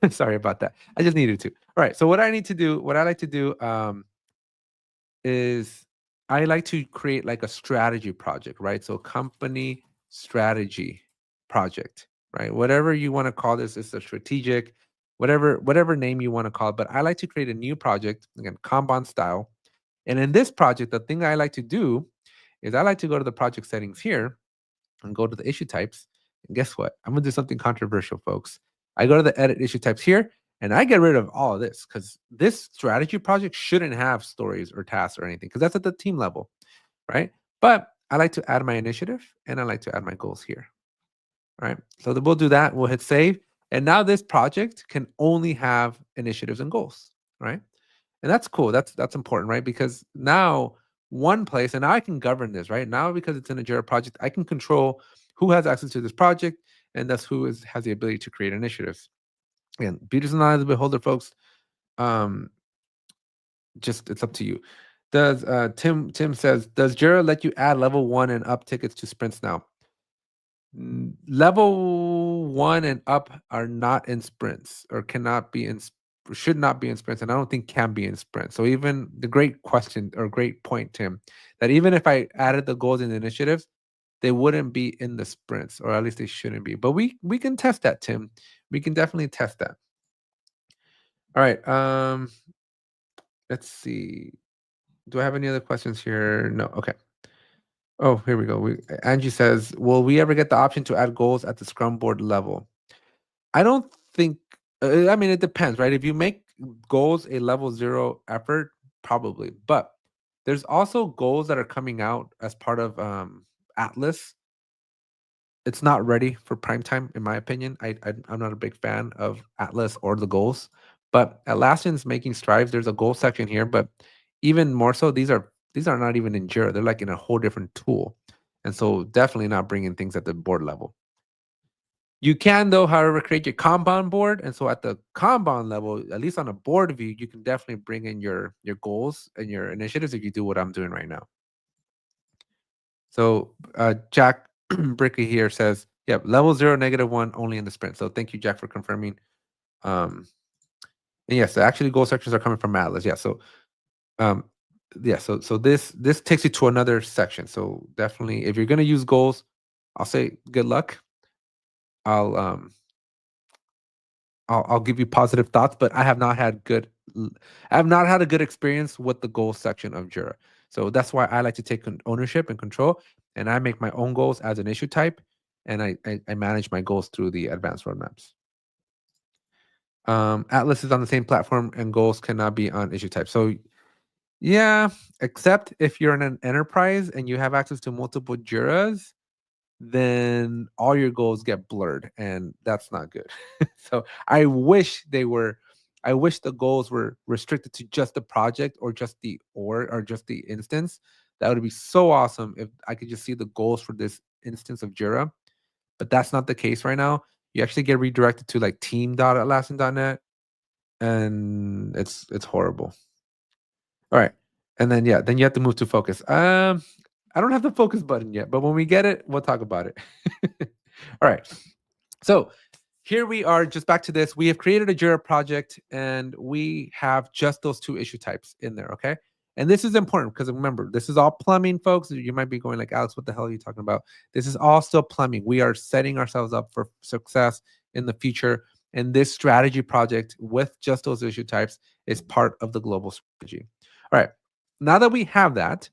Sorry about that. I just needed to. All right. So what I like to do is I like to create like a strategy project, right? So company strategy project, right? Whatever you want to call this, is a strategic, whatever name you want to call it. But I like to create a new project, again, Kanban style. And in this project, the thing I like to do is I like to go to the project settings here and go to the issue types. And guess what? I'm gonna do something controversial, folks. I go to the edit issue types here and I get rid of all of this because this strategy project shouldn't have stories or tasks or anything because that's at the team level, right? But I like to add my initiative and I like to add my goals here. All right. So we'll do that. We'll hit save. And now this project can only have initiatives and goals, right? And that's cool. That's important, right? Because now one place, and now I can govern this, right? Now because it's in a Jira project, I can control who has access to this project, and that's who has the ability to create initiatives. And beauty's in the eye of the beholder, folks. Um, just it's up to you. Does Tim says, does Jira let you add level 1 and up tickets to sprints now? Level 1 and up are not in sprints or cannot be in should not be in sprints, and I don't think can be in sprints. So even the great question or great point, Tim, that even if I added the goals and the initiatives, they wouldn't be in the sprints, or at least they shouldn't be. But we can test that, Tim. We can definitely test that. All right. Let's see. Do I have any other questions here? No. Okay. Oh, here we go. Angie says, will we ever get the option to add goals at the Scrum board level? I don't think, I mean, it depends, right? If you make goals a level 0 effort, probably. But there's also goals that are coming out as part of Atlas. It's not ready for prime time, in my opinion. I'm not a big fan of Atlas or the goals. But Atlassian's making strides. There's a goal section here, but even more so, these are not even in Jira. They're like in a whole different tool. And so definitely not bringing things at the board level. You can, though, however, create your Kanban board. And so at the Kanban level, at least on a board view, you can definitely bring in your goals and your initiatives if you do what I'm doing right now. So Jack Bricky here says, yep, level 0, -1 only in the sprint. So thank you, Jack, for confirming. And yes, actually goal sections are coming from Atlas. Yeah. So yeah, so this takes you to another section. So definitely if you're gonna use goals, I'll say good luck. I'll give you positive thoughts, but I have not had a good experience with the goals section of Jira. So that's why I like to take ownership and control, and I make my own goals as an issue type, and I manage my goals through the advanced roadmaps. Atlas is on the same platform, and goals cannot be on issue type. So yeah, except if you're in an enterprise and you have access to multiple Jiras, then all your goals get blurred, and that's not good. So I wish the goals were restricted to just the project or just the or just the instance. That would be so awesome if I could just see the goals for this instance of Jira. But that's not the case right now. You actually get redirected to like team.atlassian.net, and it's horrible. All right. And then then you have to move to focus. I don't have the focus button yet, but when we get it, we'll talk about it. All right. So here we are, just back to this. We have created a Jira project and we have just those 2 issue types in there, okay? And this is important because remember, this is all plumbing, folks. You might be going like, Alex, what the hell are you talking about? This is all still plumbing. We are setting ourselves up for success in the future. And this strategy project with just those issue types is part of the global strategy. All right. Now that we have that,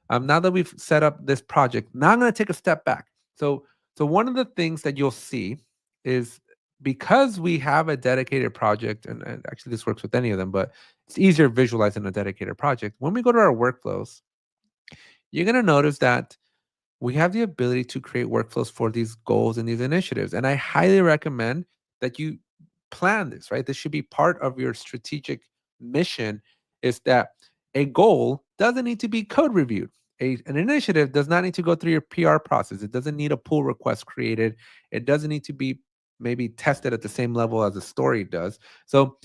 now that we've set up this project, now I'm going to take a step back. So one of the things that you'll see is because we have a dedicated project, and actually this works with any of them, but it's easier visualizing a dedicated project. When we go to our workflows, you're going to notice that we have the ability to create workflows for these goals and these initiatives. And I highly recommend that you plan this, right? This should be part of your strategic mission, is that a goal doesn't need to be code reviewed. An initiative does not need to go through your PR process. It doesn't need a pull request created. It doesn't need to be maybe tested at the same level as a story does. So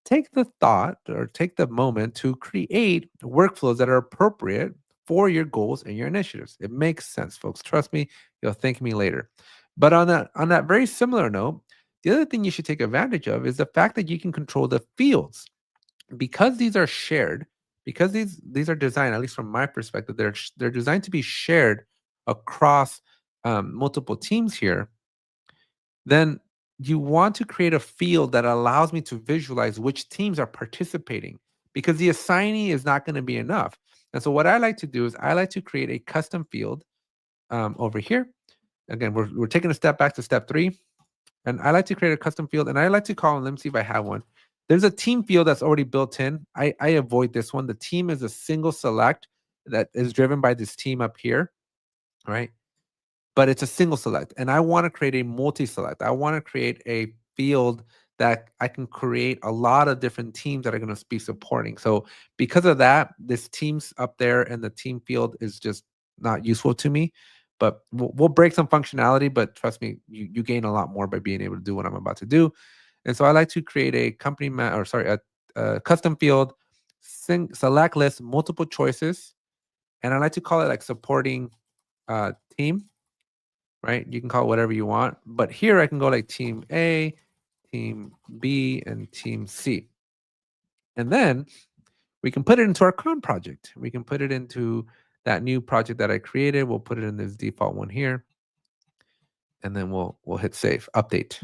take the thought or take the moment to create workflows that are appropriate for your goals and your initiatives. It makes sense, folks. Trust me, you'll thank me later. But on that very similar note, the other thing you should take advantage of is the fact that you can control the fields. Because these are shared, because these are designed, at least from my perspective, they're designed to be shared across multiple teams here. Then you want to create a field that allows me to visualize which teams are participating, because the assignee is not going to be enough. And so what I like to do is I like to create a custom field over here. Again, we're taking a step back to step 3. And I like to create a custom field, and I like to call, and let me see if I have one. There's a team field that's already built in. I avoid this one. The team is a single select that is driven by this team up here, right? But it's a single select. And I want to create a multi-select. I want to create a field that I can create a lot of different teams that are going to be supporting. So because of that, this teams up there and the team field is just not useful to me. But we'll break some functionality, but trust me, you gain a lot more by being able to do what I'm about to do. And so I like to create a a custom field, select list, multiple choices, and I like to call it like supporting team, right? You can call it whatever you want, but here I can go like team A, team B, and team C. And then we can put it into our clone project. We can put it into that new project that I created. We'll put it in this default one here, and then we'll hit save, update.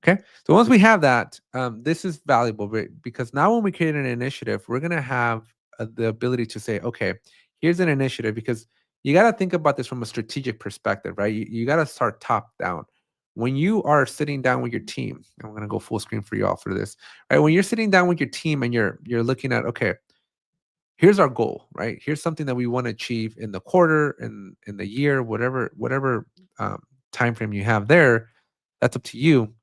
Okay, so once we have that, this is valuable because now when we create an initiative, we're going to have the ability to say, okay, here's an initiative, because you got to think about this from a strategic perspective, right? You got to start top down. When you are sitting down with your team, I'm going to go full screen for you all for this, right? When you're sitting down with your team and you're looking at, okay, here's our goal, right? Here's something that we want to achieve in the quarter, in the year, whatever time frame you have there. That's up to you.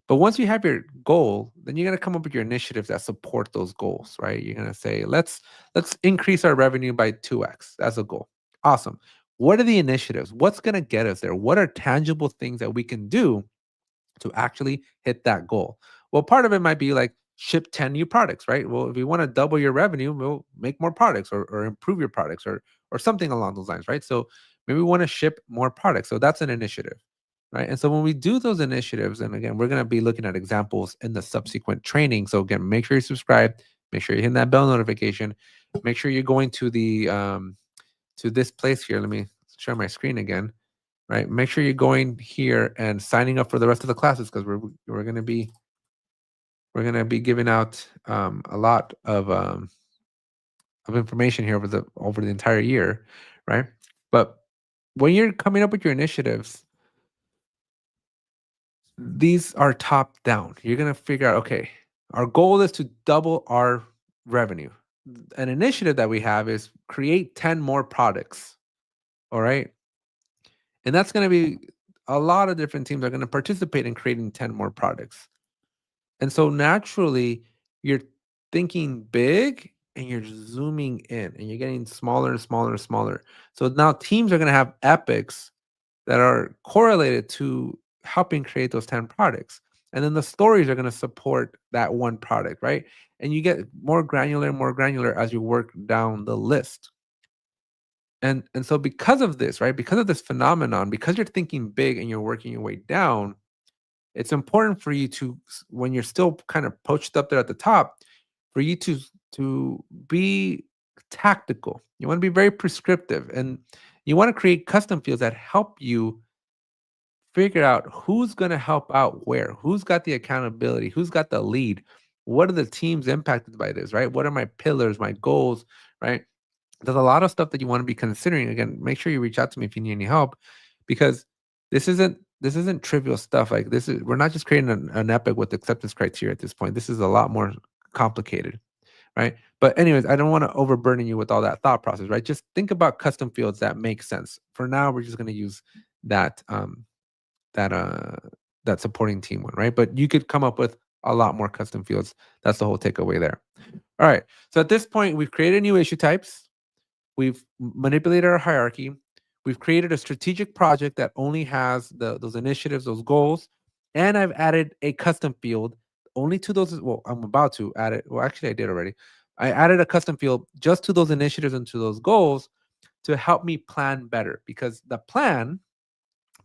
But once you have your goal, then you're gonna come up with your initiatives that support those goals, right? You're gonna say, let's increase our revenue by 2x. That's a goal. Awesome. What are the initiatives? What's gonna get us there? What are tangible things that we can do to actually hit that goal? Well, part of it might be like ship 10 new products, right? Well, if you want to double your revenue, we'll make more products, or improve your products, or something along those lines, right? So maybe we want to ship more products. So that's an initiative, right? And so when we do those initiatives, and again, we're going to be looking at examples in the subsequent training. So again, make sure you subscribe, make sure you're hitting that bell notification, make sure you're going to the to this place here. Let me share my screen again, right? Make sure you're going here and signing up for the rest of the classes, because we're going to be giving out a lot of information here over the entire year, right? But when you're coming up with your initiatives, these are top down. You're going to figure out, okay, our goal is to double our revenue. An initiative that we have is create 10 more products. All right. And that's going to be a lot of different teams are going to participate in creating 10 more products. And so naturally, you're thinking big and you're zooming in, and you're getting smaller and smaller and smaller. So now teams are going to have epics that are correlated to helping create those 10 products. And then the stories are going to support that one product, right? And you get more granular as you work down the list. And so because of this, right? Because of this phenomenon, because you're thinking big and you're working your way down, it's important for you to, when you're still kind of poached up there at the top, for you to be tactical. You want to be very prescriptive, and you want to create custom fields that help you figure out who's going to help out where, who's got the accountability, who's got the lead, what are the teams impacted by this, right? What are my pillars, my goals, right? There's a lot of stuff that you want to be considering. Again, make sure you reach out to me if you need any help, because this isn't trivial stuff. Like, we're not just creating an epic with acceptance criteria at this point. This is a lot more complicated, right? But anyways, I don't want to overburden you with all that thought process, right? Just think about custom fields that make sense. For now, we're just going to use that that uh that supporting team one, right? But you could come up with a lot more custom fields. That's the whole takeaway there. All right. So at this point, we've created new issue types. We've manipulated our hierarchy. We've created a strategic project that only has those initiatives, those goals, and I've added a custom field only to those. Well, I'm about to add it. Well, actually, I did already. I added a custom field just to those initiatives and to those goals to help me plan better, because the plan,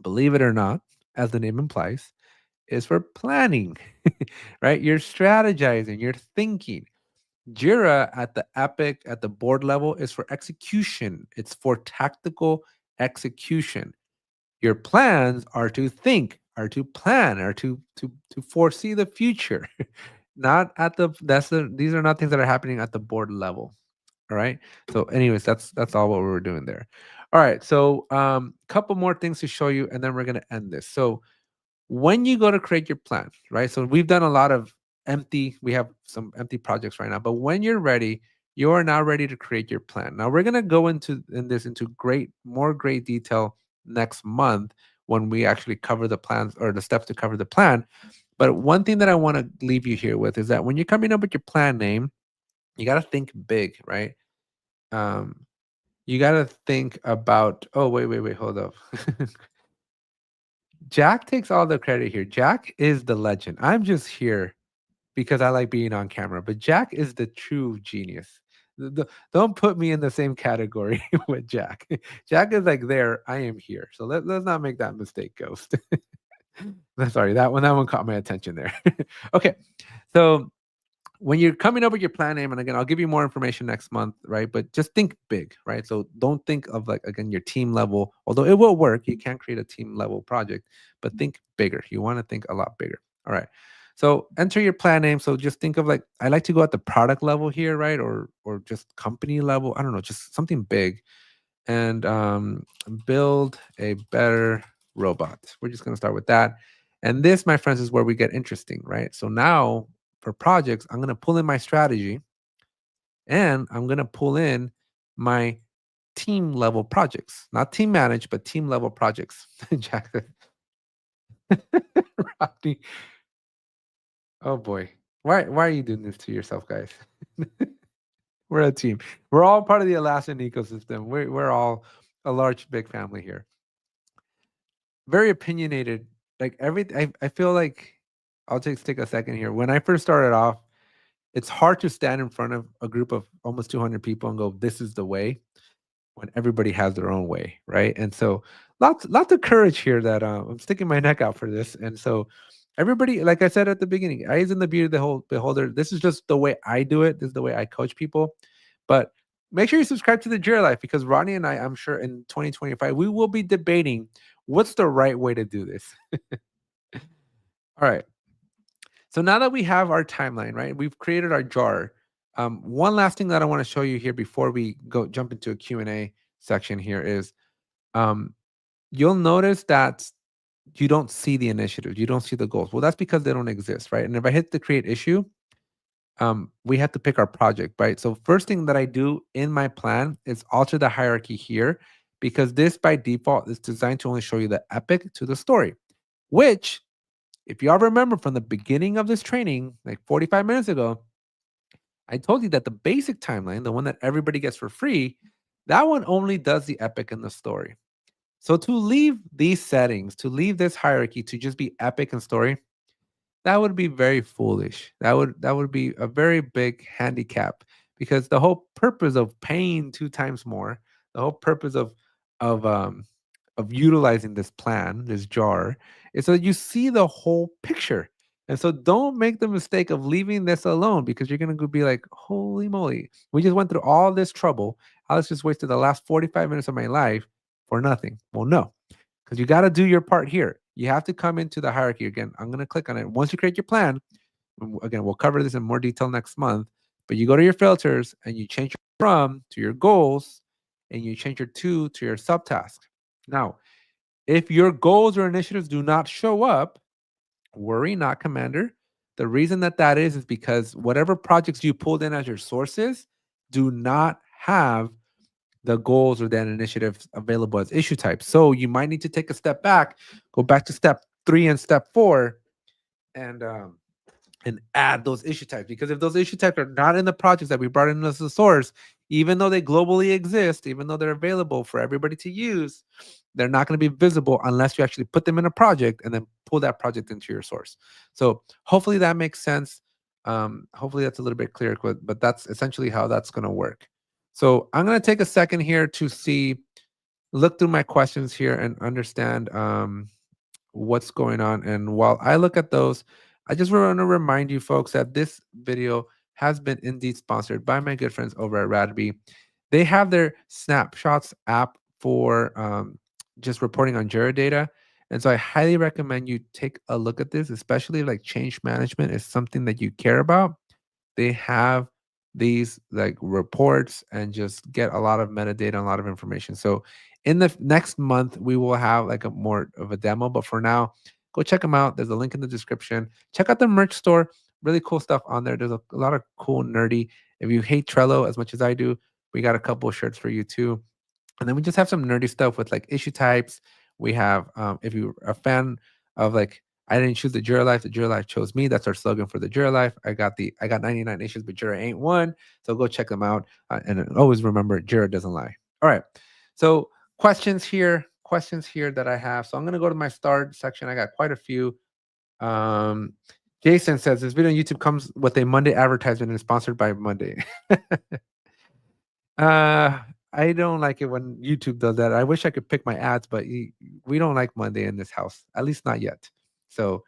believe it or not, as the name implies, is for planning, right? You're strategizing, you're thinking. Jira at the epic, at the board level, is for execution. It's for tactical execution. Your plans are to think, are to plan, are to foresee the future. Not at the these are not things that are happening at the board level, All right. So, anyways, that's all what we were doing there. All right. So, couple more things to show you, and then we're gonna end this. So, when you go to create your plan, right? So we've done a lot of we have some empty projects right now, but when you're ready, you are now ready to create your plan. Now we're gonna go into more great detail next month when we actually cover the plans or the steps to cover the plan. But one thing that I want to leave you here with is that when you're coming up with your plan name, you got to think big, right? Um, you got to think about, oh, wait, hold up. Jack takes all the credit here. Jack is the legend. I'm just here because I like being on camera, but Jack is the true genius. Don't put me in the same category with Jack. Jack is like there, I am here. So let's not make that mistake, Ghost. Sorry, that one caught my attention there. Okay. So when you're coming up with your plan name, and again, I'll give you more information next month, right? But just think big, right? So don't think of like again your team level, although it will work. You can create a team level project, but think bigger. You want to think a lot bigger. All right. So enter your plan name. So just think of like I like to go at the product level here, right? Or just company level. I don't know, just something big. And build a better robot. We're just gonna start with that. And this, my friends, is where we get interesting, right? So now for projects, I'm going to pull in my strategy and I'm going to pull in my team level projects, not team managed, but team level projects. Jack, Rodney, oh boy. Why are you doing this to yourself, guys? We're a team. We're all part of the Alaskan ecosystem. We're all a large, big family here. Very opinionated. Like I feel like I'll take a second here. When I first started off, it's hard to stand in front of a group of almost 200 people and go, "This is the way," when everybody has their own way, right? And so, lots of courage here that I'm sticking my neck out for this. And so, everybody, like I said at the beginning, eyes in the beauty of the whole beholder. This is just the way I do it. This is the way I coach people. But make sure you subscribe to the Jira Life because Ronnie and I, I'm sure in 2025, we will be debating what's the right way to do this. All right. So now that we have our timeline, right? We've created our jar. One last thing that I want to show you here before we go jump into a Q&A section here is you'll notice that you don't see the initiatives, you don't see the goals. Well, that's because they don't exist, right? And if I hit the create issue, we have to pick our project, right? So first thing that I do in my plan is alter the hierarchy here because this by default is designed to only show you the epic to the story, which if you all remember from the beginning of this training, like 45 minutes ago, I told you that the basic timeline, the one that everybody gets for free, that one only does the epic and the story. So to leave these settings, to leave this hierarchy to just be epic and story, that would be very foolish. That would be a very big handicap because the whole purpose of paying 2 times more, the whole purpose of um of utilizing this plan, this jar, is so that you see the whole picture. And so don't make the mistake of leaving this alone because you're gonna be like, holy moly, we just went through all this trouble. I was just wasted the last 45 minutes of my life for nothing. Well, no, because you got to do your part here. You have to come into the hierarchy again. I'm going to click on it. Once you create your plan, again, we'll cover this in more detail next month, but you go to your filters and you change your from to your goals and you change your to your subtask. Now, if your goals or initiatives do not show up, worry not, Commander. The reason that is because whatever projects you pulled in as your sources do not have the goals or then initiatives available as issue types. So you might need to take a step back, go back to step 3 and step 4, and add those issue types. Because if those issue types are not in the projects that we brought in as a source, even though they globally exist, even though they're available for everybody to use, they're not going to be visible unless you actually put them in a project and then pull that project into your source. So hopefully that makes sense. Hopefully that's a little bit clearer, but that's essentially how that's going to work. So I'm going to take a second here to look through my questions here and understand what's going on. And while I look at those, I just want to remind you folks that this video has been indeed sponsored by my good friends over at Radbee. They have their snapshots app for just reporting on Jira data. And so I highly recommend you take a look at this, especially if like change management is something that you care about. They have these like reports and just get a lot of metadata, a lot of information. So in the next month, we will have like a more of a demo. But for now, go check them out. There's a link in the description. Check out the merch store. Really cool stuff on there. There's a lot of cool nerdy. If you hate Trello as much as I do, we got a couple of shirts for you too. And then we just have some nerdy stuff with like issue types. We have, if you're a fan of like, I didn't choose the Jira Life chose me. That's our slogan for the Jira Life. I got 99 issues, but Jira ain't one. So go check them out. And always remember, Jira doesn't lie. All right. So questions here that I have. So I'm gonna go to my start section. I got quite a few. Um, Jason says this video on YouTube comes with a Monday advertisement and is sponsored by Monday. Uh, I don't like it when YouTube does that. I wish I could pick my ads, but we don't like Monday in this house, at least not yet. So,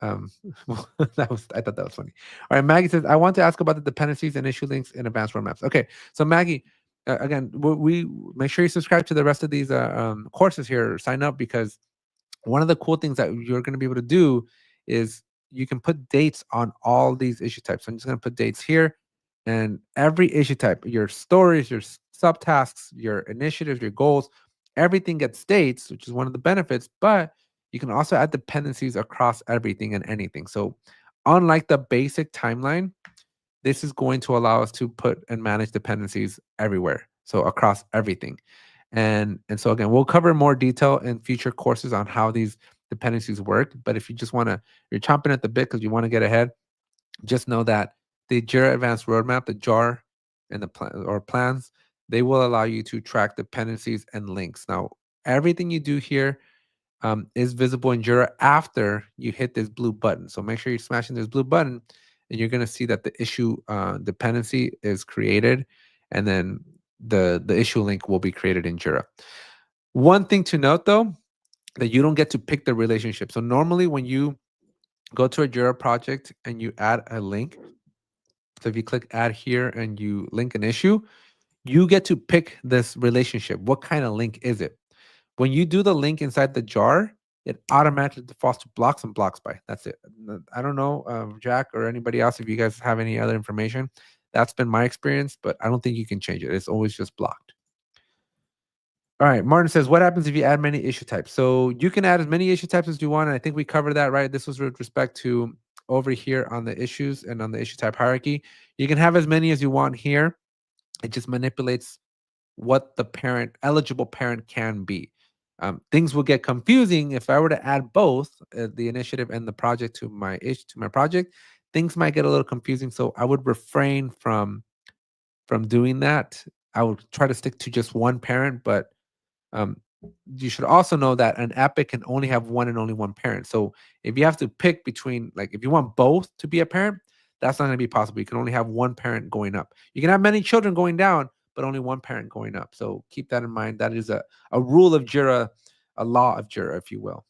um, I thought that was funny. All right, Maggie says, I want to ask about the dependencies and issue links in advanced roadmaps. Okay, so Maggie, again, we make sure you subscribe to the rest of these courses here. Sign up because one of the cool things that you're going to be able to do is you can put dates on all these issue types. So I'm just going to put dates here, and every issue type, your stories, your subtasks, your initiatives, your goals, everything gets dates, which is one of the benefits. But you can also add dependencies across everything and anything. So unlike the basic timeline, this is going to allow us to put and manage dependencies everywhere. So across everything. And so again, we'll cover more detail in future courses on how these dependencies work. But if you just want to, you're chomping at the bit because you want to get ahead, just know that the Jira Advanced Roadmap, the JAR, and the plan or plans, they will allow you to track dependencies and links. Now, everything you do here is visible in Jira after you hit this blue button. So make sure you're smashing this blue button, and you're going to see that the issue dependency is created, and then the issue link will be created in Jira. One thing to note though, that you don't get to pick the relationship. So normally when you go to a Jira project and you add a link, so if you click add here and you link an issue, you get to pick this relationship. What kind of link is it? When you do the link inside the jar, it automatically defaults to blocks and blocks by. That's it. I don't know, Jack or anybody else, if you guys have any other information. That's been my experience, but I don't think you can change it. It's always just blocked. All right. Martin says, what happens if you add many issue types? So you can add as many issue types as you want. And I think we covered that, right? This was with respect to over here on the issues and on the issue type hierarchy. You can have as many as you want here. It just manipulates what the eligible parent can be. Things will get confusing if I were to add both the initiative and the project to my project. Things might get a little confusing, so I would refrain from doing that. I would try to stick to just one parent, but um, you should also know that an epic can only have one and only one parent. So if you have to pick between, like, if you want both to be a parent, that's not going to be possible. You can only have one parent going up. You can have many children going down, but only one parent going up. So keep that in mind. That is a rule of Jira, a law of Jira, if you will.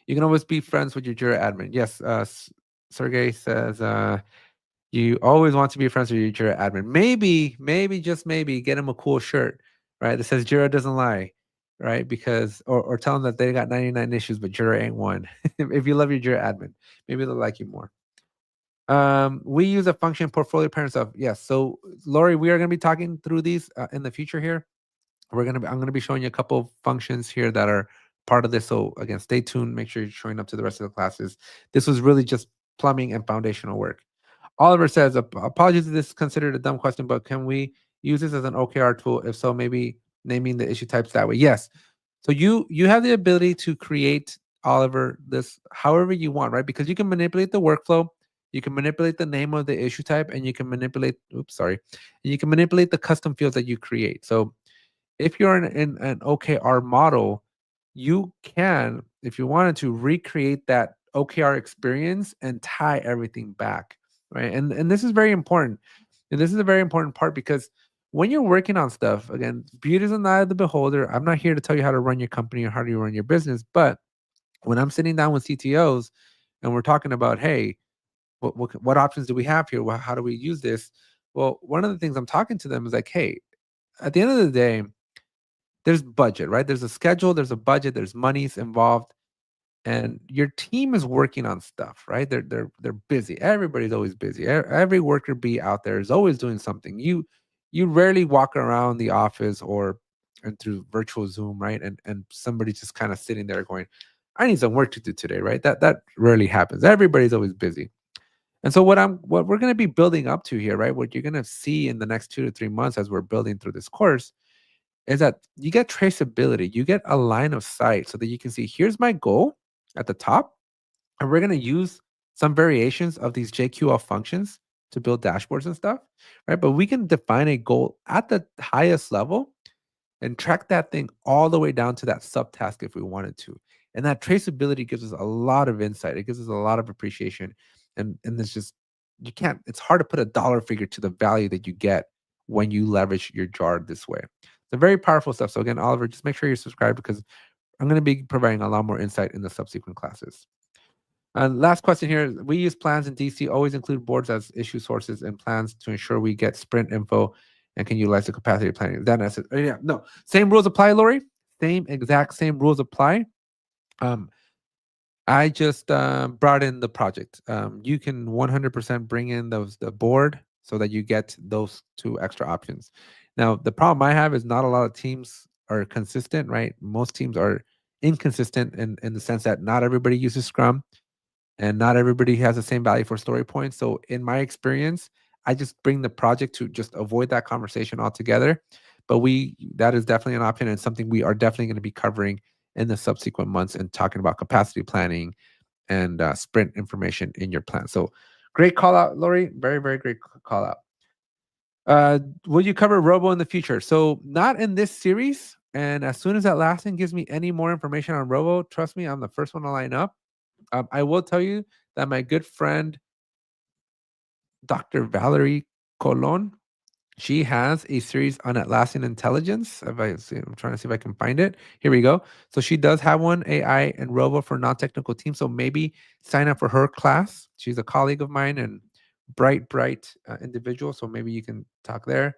You can always be friends with your Jira admin. Yes, Sergey says you always want to be friends with your Jira admin. Maybe, just maybe, get him a cool shirt, right? That says Jira doesn't lie, right? Because, or tell them that they got 99 issues, but Jira ain't one. If you love your Jira admin, maybe they'll like you more. We use a function portfolio parent stuff. Yes. So Lori, we are going to be talking through these in the future here. I'm going to be showing you a couple of functions here that are part of this. So again, stay tuned. Make sure you're showing up to the rest of the classes. This was really just plumbing and foundational work. Oliver says, apologies if this is considered a dumb question, but can we use this as an OKR tool? If so, maybe naming the issue types that way. Yes. So you have the ability to create, Oliver, this however you want, right? Because you can manipulate the workflow, you can manipulate the name of the issue type, and you can manipulate, and you can manipulate the custom fields that you create. So if you're in an OKR model, you can, if you wanted to, recreate that OKR experience and tie everything back, right? And this is very important. And this is a very important part because when you're working on stuff, again, beauty is in the eye of the beholder. I'm not here to tell you how to run your company or how to run your business, but when I'm sitting down with CTOs and we're talking about, hey, what options do we have here? How do we use this? Well, one of the things I'm talking to them is like, hey, at the end of the day, there's budget, right? There's a schedule, there's a budget, there's monies involved. and your team is working on stuff, right? They're busy. Everybody's always busy. Every worker bee out there is always doing something. You rarely walk around the office or and through virtual Zoom, right? And somebody's just kind of sitting there going, I need some work to do today, right? That rarely happens. Everybody's always busy. And so what we're going to be building up to here, right? What you're going to see in the next 2 to 3 months as we're building through this course is that you get traceability, you get a line of sight so that you can see here's my goal at the top, and we're going to use some variations of these JQL functions to build dashboards and stuff, right? But we can define a goal at the highest level and track that thing all the way down to that subtask if we wanted to. And that traceability gives us a lot of insight. It gives us a lot of appreciation. And it's just you can't, it's hard to put a dollar figure to the value that you get when you leverage your jar this way. It's very powerful stuff. So again, Oliver, just make sure you're subscribed because I'm going to be providing a lot more insight in the subsequent classes. Last question here. We use plans in DC, always include boards as issue sources and plans to ensure we get sprint info and can utilize the capacity planning. That answers. Yeah, no. Same rules apply, Lori. Same rules apply. Um, I just brought in the project. You can 100% bring in the board so that you get those two extra options. Now, the problem I have is not a lot of teams are consistent, right? Most teams are inconsistent in the sense that not everybody uses Scrum and not everybody has the same value for story points. So in my experience, I just bring the project to just avoid that conversation altogether. But that is definitely an option and something we are definitely going to be covering in the subsequent months and talking about capacity planning and sprint information in your plan. So great call out, Lori. Very, very great call out. Will you cover Robo in the future? So not in this series. And as soon as Atlassian gives me any more information on Robo, trust me, I'm the first one to line up. I will tell you that my good friend, Dr. Valerie Colon, she has a series on Atlassian intelligence. I'm trying to see if I can find it. Here we go. So she does have one, AI and Robo for non-technical teams. So maybe sign up for her class. She's a colleague of mine and bright individual. So maybe you can talk there.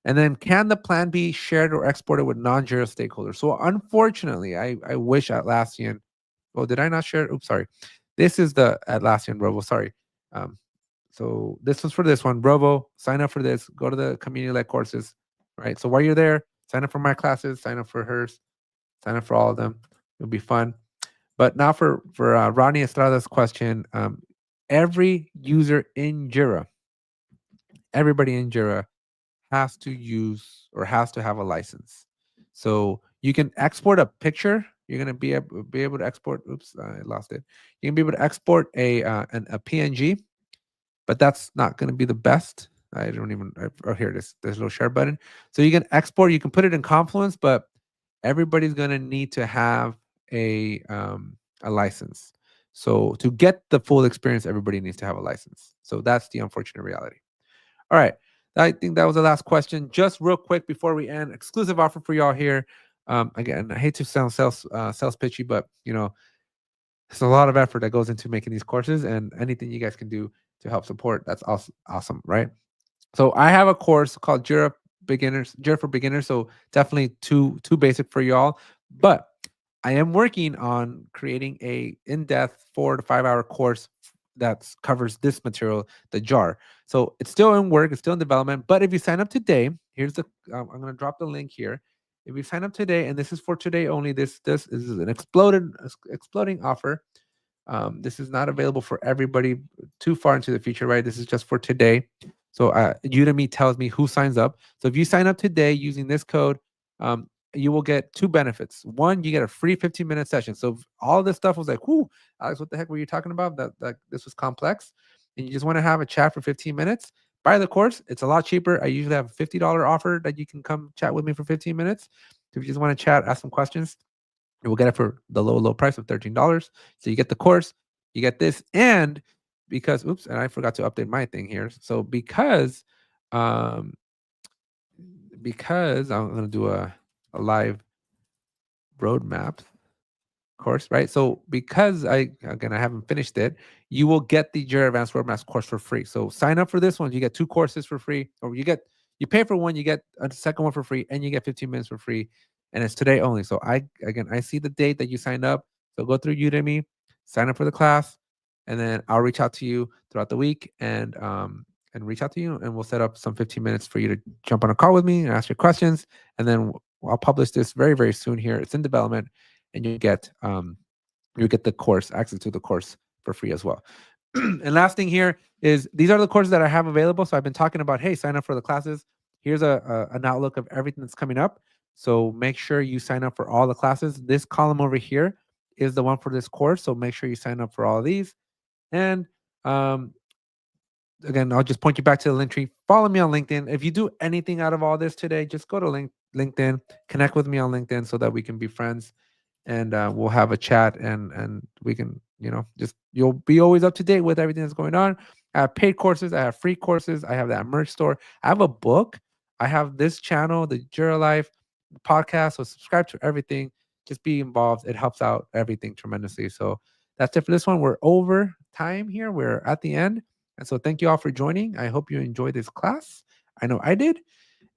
And then can the plan be shared or exported with non-Jira stakeholders? So unfortunately, I wish Atlassian. Oh, did I not share? Oops, sorry. This is the Atlassian Robo. Sorry. So this was for this one. Robo, sign up for this. Go to the community-led courses. Right. So while you're there, sign up for my classes, sign up for hers, sign up for all of them. It'll be fun. But now for Rodney Estrada's question, every user in Jira, everybody in Jira has to use or has to have a license. So you can export a picture. You're gonna be able to export. Oops, I lost it. You can be able to export a PNG, but that's not gonna be the best. I don't even. Oh, here it is. There's a little share button. So you can export. You can put it in Confluence, but everybody's gonna need to have a license. So to get the full experience, everybody needs to have a license. So that's the unfortunate reality. All right. I think that was the last question. Just real quick before we end, exclusive offer for y'all here. Again, I hate to sound sales pitchy, but there's a lot of effort that goes into making these courses, and anything you guys can do to help support, that's awesome, right? So I have a course called Jira for Beginners. So definitely too basic for y'all, but I am working on creating a in-depth 4 to 5 hour course that covers this material, the jar. So it's still in work, it's still in development. But if you sign up today, here's the I'm going to drop the link here. If you sign up today, and this is for today only, this is an exploding offer. This is not available for everybody too far into the future, right? This is just for today. So Udemy tells me who signs up. So if you sign up today using this code, you will get two benefits. One, you get a free 15-minute session. So all this stuff was like, whoo, Alex, what the heck were you talking about? That this was complex. And you just want to have a chat for 15 minutes. Buy the course. It's a lot cheaper. I usually have a $50 offer that you can come chat with me for 15 minutes. So if you just want to chat, ask some questions, you will get it for the low price of $13. So you get the course, you get this, and oops, and I forgot to update my thing here. So because I'm going to do a live roadmap course, right? So because I haven't finished it, you will get the Jira Advanced Roadmaps course for free. So sign up for this one. You get 2 courses for free, or you pay for one, you get a second one for free, and you get 15 minutes for free. And it's today only. So I see the date that you signed up. So go through Udemy, sign up for the class, and then I'll reach out to you throughout the week and reach out to you, and we'll set up some 15 minutes for you to jump on a call with me and ask your questions. And then I'll publish this very, very soon here. It's in development, and you get the course, access to the course for free as well. And last thing here is these are the courses that I have available. So I've been talking about, hey, sign up for the classes. Here's an outlook of everything that's coming up. So make sure you sign up for all the classes. This column over here is the one for this course. So make sure you sign up for all of these. And again, I'll just point you back to the link tree. Follow me on LinkedIn. If you do anything out of all this today, just go to LinkedIn, connect with me on LinkedIn so that we can be friends, and we'll have a chat, and we can, just you'll be always up to date with everything that's going on. I have paid courses, I have free courses, I have that merch store, I have a book, I have this channel, the Jira Life podcast. So subscribe to everything. Just be involved. It helps out everything tremendously. So that's it for this one. We're over time here. We're at the end. And so thank you all for joining. I hope you enjoyed this class. I know I did.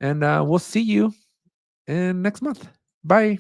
And we'll see you in next month. Bye.